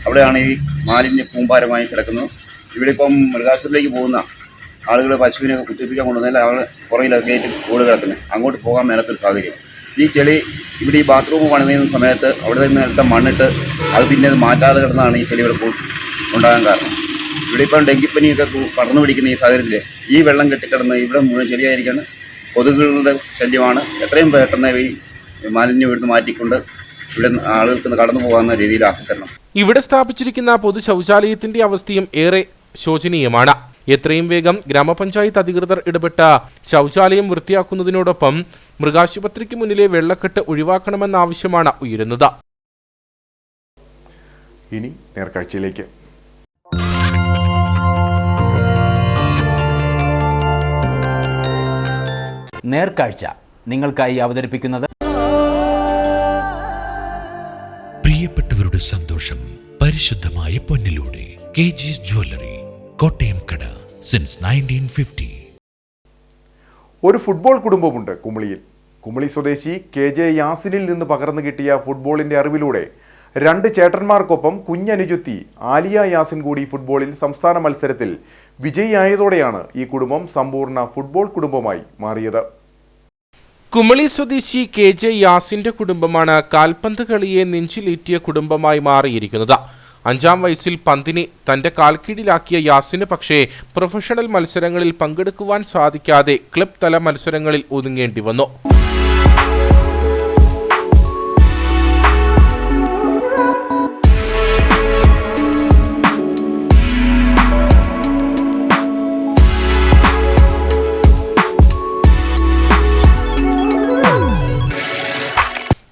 അവിടെയാണ് ഈ മാലിന്യ കൂമ്പാരമായി കിടക്കുന്നത്. ഇവിടെ ഇപ്പം മൃഗാശുപത്രിയിലേക്ക് പോകുന്ന ആളുകൾ പശുവിനെ കുത്തിപ്പിക്കാൻ കൊണ്ടുവന്നാൽ അവിടെ പുറകിലൊക്കെ ഗേറ്റ് ഓട് കിടക്കുന്നത്, അങ്ങോട്ട് പോകാൻ മേലത്തൊരു സാഹചര്യം. ഈ ചെളി ഇവിടെ ഈ ബാത്റൂം പണിയുന്ന സമയത്ത് അവിടെ നിന്ന് എടുത്ത മണ്ണിട്ട് അത് പിന്നെ മാറ്റാതെ കിടന്നാണ് ഈ ചെളി ഇവിടെ ഉണ്ടാകാൻ കാരണം. ഇവിടെ ഇപ്പം ഡെങ്കിപ്പനിയൊക്കെ പടർന്നു പിടിക്കുന്ന ഈ സാഹചര്യത്തിൽ ഈ വെള്ളം കെട്ടിക്കിടന്ന് ഇവിടെ മുഴുവൻ ചെളിയായിരിക്കാണ്. കൊതുകുകളുടെ ശല്യമാണ്. എത്രയും പെട്ടെന്ന് ഈ മാലിന്യം ഇവിടുന്ന് മാറ്റിക്കൊണ്ട് ഇവിടെ ആളുകൾക്ക് കടന്നു പോകാവുന്ന രീതിയിലാക്കി തരണം. ഇവിടെ സ്ഥാപിച്ചിരിക്കുന്ന പൊതു ശൗചാലയത്തിന്റെ അവസ്ഥയും ഏറെ ശോചനീയമാണ്. എത്രയും വേഗം ഗ്രാമപഞ്ചായത്ത് അധികൃതർ ഇടപെട്ട ശൗചാലയം വൃത്തിയാക്കുന്നതിനോടൊപ്പം മൃഗാശുപത്രിക്ക് മുന്നിലെ വെള്ളക്കെട്ട് ഒഴിവാക്കണമെന്ന ആവശ്യമാണ് ഉയരുന്നത്. ഇനി നേർക്കാഴ്ചയിലേക്ക്. നേർക്കാഴ്ച നിങ്ങൾക്കായി അവതരിപ്പിക്കുന്നത് പ്രിയപ്പെട്ടവരുടെ സന്തോഷം പരിശുദ്ധമായ പൊന്നിലൂടെ KG's ജ്വല്ലറി, കോട്ടയം കട, സിൻസ് 1950. ഒരു ഫുട്ബോൾ കുടുംബമുണ്ട് കുമളിയിൽ. കുമളി സ്വദേശി KJ യാസിനിൽ നിന്ന് പകർന്നു കിട്ടിയ ഫുട്ബോളിന്റെ അറിവിലൂടെ രണ്ട് ചേട്ടന്മാർക്കൊപ്പം കുഞ്ഞനുജത്തി ആലിയ യാസിൻ കൂടി ഫുട്ബോളിൽ സംസ്ഥാന മത്സരത്തിൽ വിജയിയായതോടെയാണ് ഈ കുടുംബം സമ്പൂർണ്ണ ഫുട്ബോൾ കുടുംബമായി മാറിയത്. കുമളി സ്വദേശി KJ യാസിന്റെ കുടുംബമാണ് കാൽപന്ത് കളിയെ നെഞ്ചിലേറ്റിയ കുടുംബമായി മാറിയിരിക്കുന്നത്. 5-ാം വയസ്സിൽ പന്തിനെ തന്റെ കാൽക്കീഴിലാക്കിയ യാസിന് പക്ഷേ പ്രൊഫഷണൽ മത്സരങ്ങളിൽ പങ്കെടുക്കുവാൻ സാധിക്കാതെ ക്ലബ് തല മത്സരങ്ങളിൽ ഒതുങ്ങേണ്ടി വന്നു.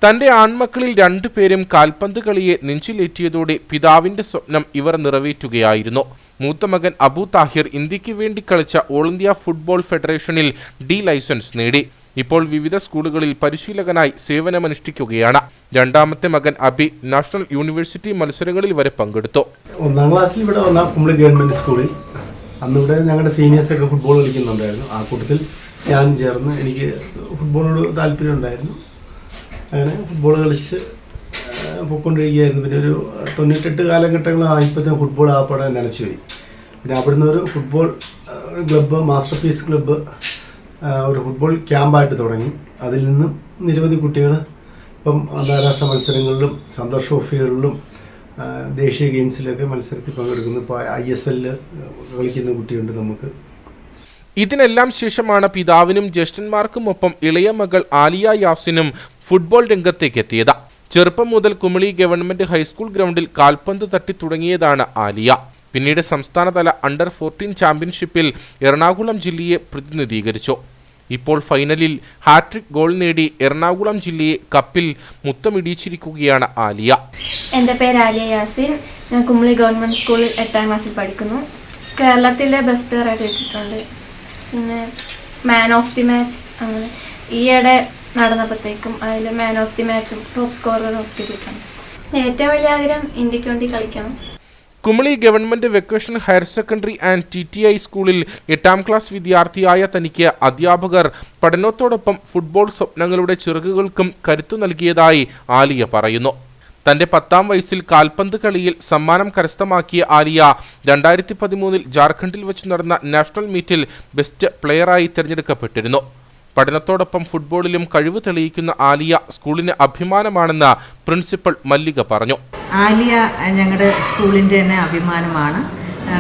തന്റെ ആൺമക്കളിൽ 2 പേരും കാൽപന്ത് കളിയെ നെഞ്ചിലേറ്റിയതോടെ പിതാവിന്റെ സ്വപ്നം ഇവർ നിറവേറ്റുകയായിരുന്നു. മൂത്ത മകൻ അബു താഹിർ ഇന്ത്യക്ക് വേണ്ടി കളിച്ച ഓൾ ഇന്ത്യ ഫുട്ബോൾ ഫെഡറേഷനിൽ D ലൈസൻസ് നേടി. ഇപ്പോൾ വിവിധ സ്കൂളുകളിൽ പരിശീലകനായി സേവനമനുഷ്ഠിക്കുകയാണ്. രണ്ടാമത്തെ മകൻ അബി നാഷണൽ യൂണിവേഴ്സിറ്റി മത്സരങ്ങളിൽ വരെ പങ്കെടുത്തു. 1-ാം ക്ലാസ്സിൽ ഇവിടെ വന്ന കുമളി ഗവൺമെന്റ് സ്കൂളിൽ അന്നിവിടെ ഞങ്ങളുടെ സീനിയേഴ്സൊക്കെ ഫുട്ബോൾ കളിക്കുന്നുണ്ടായിരുന്നു. ആ കൂട്ടത്തിൽ ഞാനും ചേർന്ന് എനിക്ക് ഫുട്ബോളിനോട് താല്പര്യം ഉണ്ടായിരുന്നു. അങ്ങനെ ഫുട്ബോൾ കളിച്ച് പോയിക്കൊണ്ടിരിക്കുകയായിരുന്നു. പിന്നെ ഒരു 98 കാലഘട്ടങ്ങളായപ്പോഴത്തേക്കും ഫുട്ബോൾ ആപ്പാടെ നിലച്ചു പോയി. പിന്നെ അവിടുന്ന് ഒരു football club masterpiece club ഒരു ഫുട്ബോൾ ക്യാമ്പായിട്ട് തുടങ്ങി. അതിൽ നിന്നും നിരവധി കുട്ടികൾ ഇപ്പം അന്താരാഷ്ട്ര മത്സരങ്ങളിലും സന്തോഷ് ട്രോഫികളിലും ദേശീയ ഗെയിംസിലൊക്കെ മത്സരത്തിൽ പങ്കെടുക്കുന്നു. ഇപ്പോൾ ISL കളിക്കുന്ന കുട്ടിയുണ്ട് നമുക്ക്. ഇതിനെല്ലാം ശേഷമാണ് പിതാവിനും ജ്യേഷ്ഠന്മാർക്കുമൊപ്പം ഇളയ മകൾ ആലിയ യാസിനും ഫുട്ബോൾ രംഗത്തേക്കെത്തിയത്. ചെറുപ്പം മുതൽ കുമളി ഗവൺമെന്റ് ഹൈസ്കൂൾ ഗ്രൗണ്ടിൽ കാൽപന്ത് തട്ടി തുടങ്ങിയതാണ് ആലിയ. പിന്നീട് സംസ്ഥാനതല അണ്ടർ 14 ചാമ്പ്യൻഷിപ്പിൽ എറണാകുളം ജില്ലയെ പ്രതിനിധീകരിച്ചു. ഇപ്പോൾ ഫൈനലിൽ ഹാട്രിക് ഗോൾ നേടി എറണാകുളം ജില്ലയെ കപ്പിൽ മുത്തമിടിച്ചിരിക്കുകയാണ് ആലിയ. എൻ്റെ പേര് ആലിയ യാസിൻ. ഞാൻ കുമളി ഗവൺമെന്റ് സ്കൂളിൽ 8-ാം ക്ലാസ്സിൽ പഠിക്കുന്നു. കേരളത്തിലെ ബെസ്റ്റ് പ്ലെയർ ആയിട്ട് എത്തിയിട്ടുണ്ട്. പിന്നെ മാൻ ഓഫ് ദി മാച്ച് അങ്ങനെ ഈയിടെ നടന്നപ്പോഴത്തേക്കും അതിൽ മാൻ ഓഫ് ദി മാച്ചും ടോപ്പ് സ്കോററും ഒക്കെ കിട്ടിയിട്ടുണ്ട്. ഏറ്റവും വലിയ ആഗ്രഹം ഇന്ത്യക്ക് വേണ്ടി കളിക്കണം. Kumily government vocational higher secondary and TTI സ്കൂളിൽ 8-ാം ക്ലാസ് വിദ്യാർത്ഥിയായ തനിക്ക് അധ്യാപകർ പഠനത്തോടൊപ്പം ഫുട്ബോൾ സ്വപ്നങ്ങളുടെ ചിറകുകൾക്കും കരുത്തു നൽകിയതായി ആലിയ പറയുന്നു. തന്റെ 10-ാം വയസ്സിൽ കാൽപന്ത് കളിയിൽ സമ്മാനം കരസ്ഥമാക്കിയ ആലിയ 2013 ജാർഖണ്ഡിൽ വെച്ച് നടന്ന നാഷണൽ മീറ്റിൽ ബെസ്റ്റ് പ്ലെയറായി തിരഞ്ഞെടുക്കപ്പെട്ടിരുന്നു. പഠനത്തോടൊപ്പം ഫുട്ബോളിലും കഴിവ് തെളിയിക്കുന്ന ആലിയ സ്കൂളിന് അഭിമാനമാണെന്ന് പ്രിൻസിപ്പൽ മല്ലിക പറഞ്ഞു. ആലിയ ഞങ്ങളുടെ സ്കൂളിൻ്റെ തന്നെ അഭിമാനമാണ്.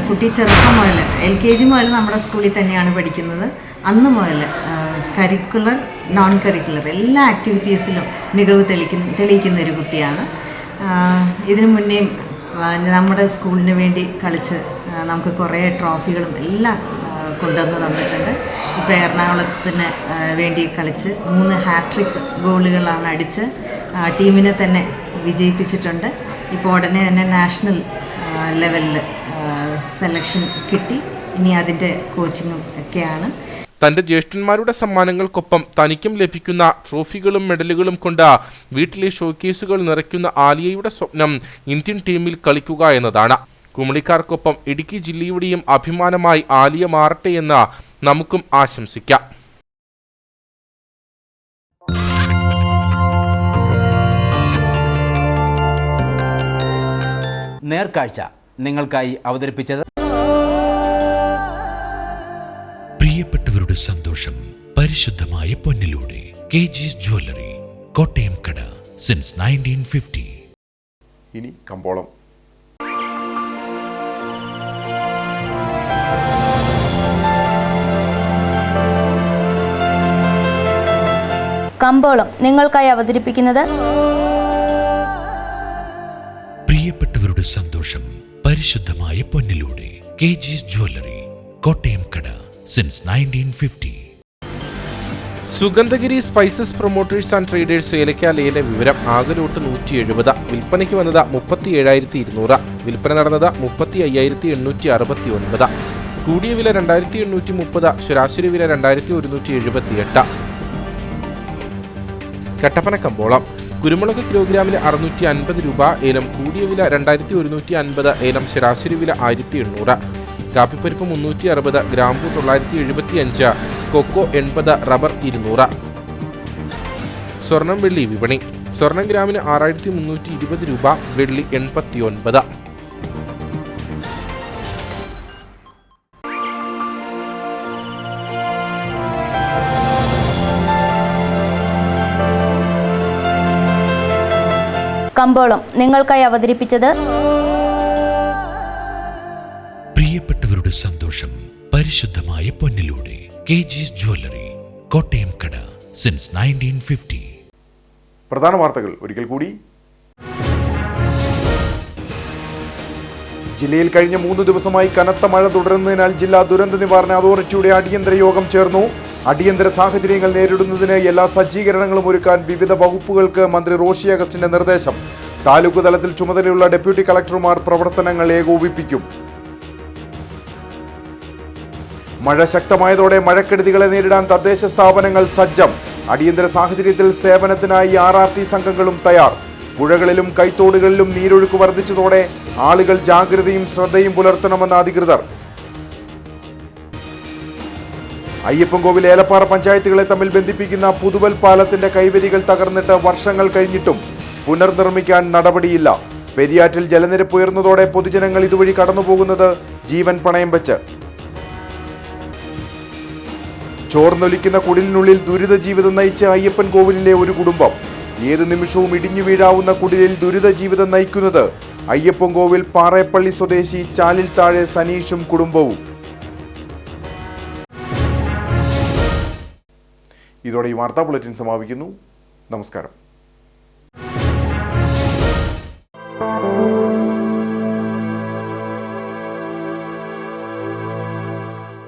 കുട്ടി ചെറുപ്പം മുതൽ LKG മുതൽ നമ്മുടെ സ്കൂളിൽ തന്നെയാണ് പഠിക്കുന്നത്. അന്ന് മുതൽ കരിക്കുലർ നോൺ കരിക്കുലർ എല്ലാ ആക്ടിവിറ്റീസിലും മികവ് തെളിയിക്കുന്ന ഒരു കുട്ടിയാണ്. ഇതിനു മുന്നേയും നമ്മുടെ സ്കൂളിന് വേണ്ടി കളിച്ച് നമുക്ക് കുറേ ട്രോഫികളും എല്ലാം കൊണ്ടുവന്ന് തന്നിട്ടുണ്ട്. ഇപ്പോൾ എറണാകുളത്തിന് വേണ്ടി കളിച്ച് 3 ഹാട്രിക് ഗോളുകളാണ് അടിച്ച് ടീമിനെ തന്നെ വിജയിപ്പിച്ചിട്ടുണ്ട്. ഇപ്പോൾ ഉടനെ തന്നെ നാഷണൽ ലെവലിൽ സെലക്ഷൻ കിട്ടി. ഇനി അതിൻ്റെ കോച്ചിങ്ങും ഒക്കെയാണ്. തന്റെ ജ്യേഷ്ഠന്മാരുടെ സമ്മാനങ്ങൾക്കൊപ്പം തനിക്കും ലഭിക്കുന്ന ട്രോഫികളും മെഡലുകളും കൊണ്ട് വീട്ടിലെ ഷോക്കേസുകൾ നിറയ്ക്കുന്ന ആലിയയുടെ സ്വപ്നം ഇന്ത്യൻ ടീമിൽ കളിക്കുക എന്നതാണ്. കുമളിക്കാർക്കൊപ്പം ഇടുക്കി ജില്ലയുടെയും അഭിമാനമായി ആലിയ മാറട്ടെ എന്ന് നമുക്കും ആശംസിക്കാം. നേർക്കാഴ്ച നിങ്ങൾക്കായി അവതരിപ്പിച്ചത് പ്രിയപ്പെട്ടവരുടെ സന്തോഷം പരിശുദ്ധമായ പൊന്നിലൂടെ KG's ജ്വല്ലറി, കോട്ടയം കട, സിൻസ് 1950. ഇനി കമ്പോളം. കമ്പോളം നിങ്ങൾക്കായി അവതരിപ്പിക്കുന്നത് പ്രിയപ്പെട്ടവരുടെ സന്തോഷം പരിശുദ്ധമായ പൊന്നിലൂടെ KG's ജ്വല്ലറി, കോട്ടയം കട, since 1950. Sugandhagiri spices promoters and traders ഏലക്ക ലേല വിവരം. ആകെ ലോട്ട് 170. വിൽപ്പനയ്ക്ക് വന്നത് 37,200. വിൽപ്പന നടന്നത് 35,869. കൂടിയ വില 2,830. ശരാശരി വില 2,178. കട്ടപ്പന കമ്പോളം. കുരുമുളക് കിലോഗ്രാമിന് 650 രൂപ. ഏലം കൂടിയ വില 2,150. ഏലം ശരാശരി വില 1,800. കാപ്പിപ്പരിപ്പ് 360. ഗ്രാമ്പു 975. കൊക്കോ 80. റബ്ബർ 200. സ്വർണം വെള്ളി വിപണി. സ്വർണം ഗ്രാമിന് 6320 രൂപ, വെള്ളി 89. കമ്പോളം നിങ്ങൾക്കായി അവതരിപ്പിച്ചത് പ്രിയപ്പെട്ടവരുടെ സന്തോഷം പരിശുദ്ധമായ പൊന്നിലൂടെ KG's ജ്വല്ലറി, കോട്ടയം കട, സിൻസ് 1950. പ്രധാന വാർത്തകൾ ഒരിക്കൽ കൂടി. ജില്ലയിൽ കഴിഞ്ഞ 3 ദിവസമായി കനത്ത മഴ തുടരുന്നതിനാൽ ജില്ലാ ദുരന്ത നിവാരണ അതോറിറ്റിയുടെ അടിയന്തര യോഗം ചേർന്നു. അടിയന്തര സാഹചര്യങ്ങൾ നേരിടുന്നതിന് എല്ലാ സജ്ജീകരണങ്ങളും ഒരുക്കാൻ വിവിധ വകുപ്പുകൾക്ക് മന്ത്രി റോഷി അഗസ്റ്റിന്റെ നിർദ്ദേശം. താലൂക്ക് തലത്തിൽ ചുമതലയുള്ള ഡെപ്യൂട്ടി കളക്ടർമാർ പ്രവർത്തനങ്ങൾ ഏകോപിപ്പിക്കും. മഴ ശക്തമായതോടെ മഴക്കെടുതികളെ നേരിടാൻ തദ്ദേശ സ്ഥാപനങ്ങൾ സജ്ജം. അടിയന്തര സാഹചര്യത്തിൽ സേവനത്തിനായി RRT സംഘങ്ങളും തയ്യാർ. പുഴകളിലും കൈത്തോടുകളിലും നീരൊഴുക്ക് വർദ്ധിച്ചതോടെ ആളുകൾ ജാഗ്രതയും ശ്രദ്ധയും പുലർത്തണമെന്ന് അധികൃതർ. അയ്യപ്പൻകോവിൽ ഏലപ്പാറ പഞ്ചായത്തുകളെ തമ്മിൽ ബന്ധിപ്പിക്കുന്ന പുതുവൽ പാലത്തിന്റെ കൈവരികൾ തകർന്നിട്ട് വർഷങ്ങൾ കഴിഞ്ഞിട്ടും പുനർനിർമ്മിക്കാൻ നടപടിയില്ല. പെരിയാറ്റിൽ ജലനിരപ്പ് ഉയർന്നതോടെ പൊതുജനങ്ങൾ ഇതുവഴി കടന്നുപോകുന്നത് ജീവൻ പണയം വെച്ച്. ചോർന്നൊലിക്കുന്ന കുടിലിനുള്ളിൽ ദുരിത ജീവിതം നയിച്ച അയ്യപ്പൻകോവിലിലെ ഒരു കുടുംബം. ഏതു നിമിഷവും ഇടിഞ്ഞു വീഴാവുന്ന കുടിലിൽ ദുരിത ജീവിതം നയിക്കുന്നത് അയ്യപ്പൻകോവിൽ പാറേപ്പള്ളി സ്വദേശി ചാലിൽ താഴെ സനീഷും കുടുംബവും. ഇതോടെ ഈ വാർത്താ ബുള്ളറ്റിൻ സമാപിക്കുന്നു. നമസ്കാരം.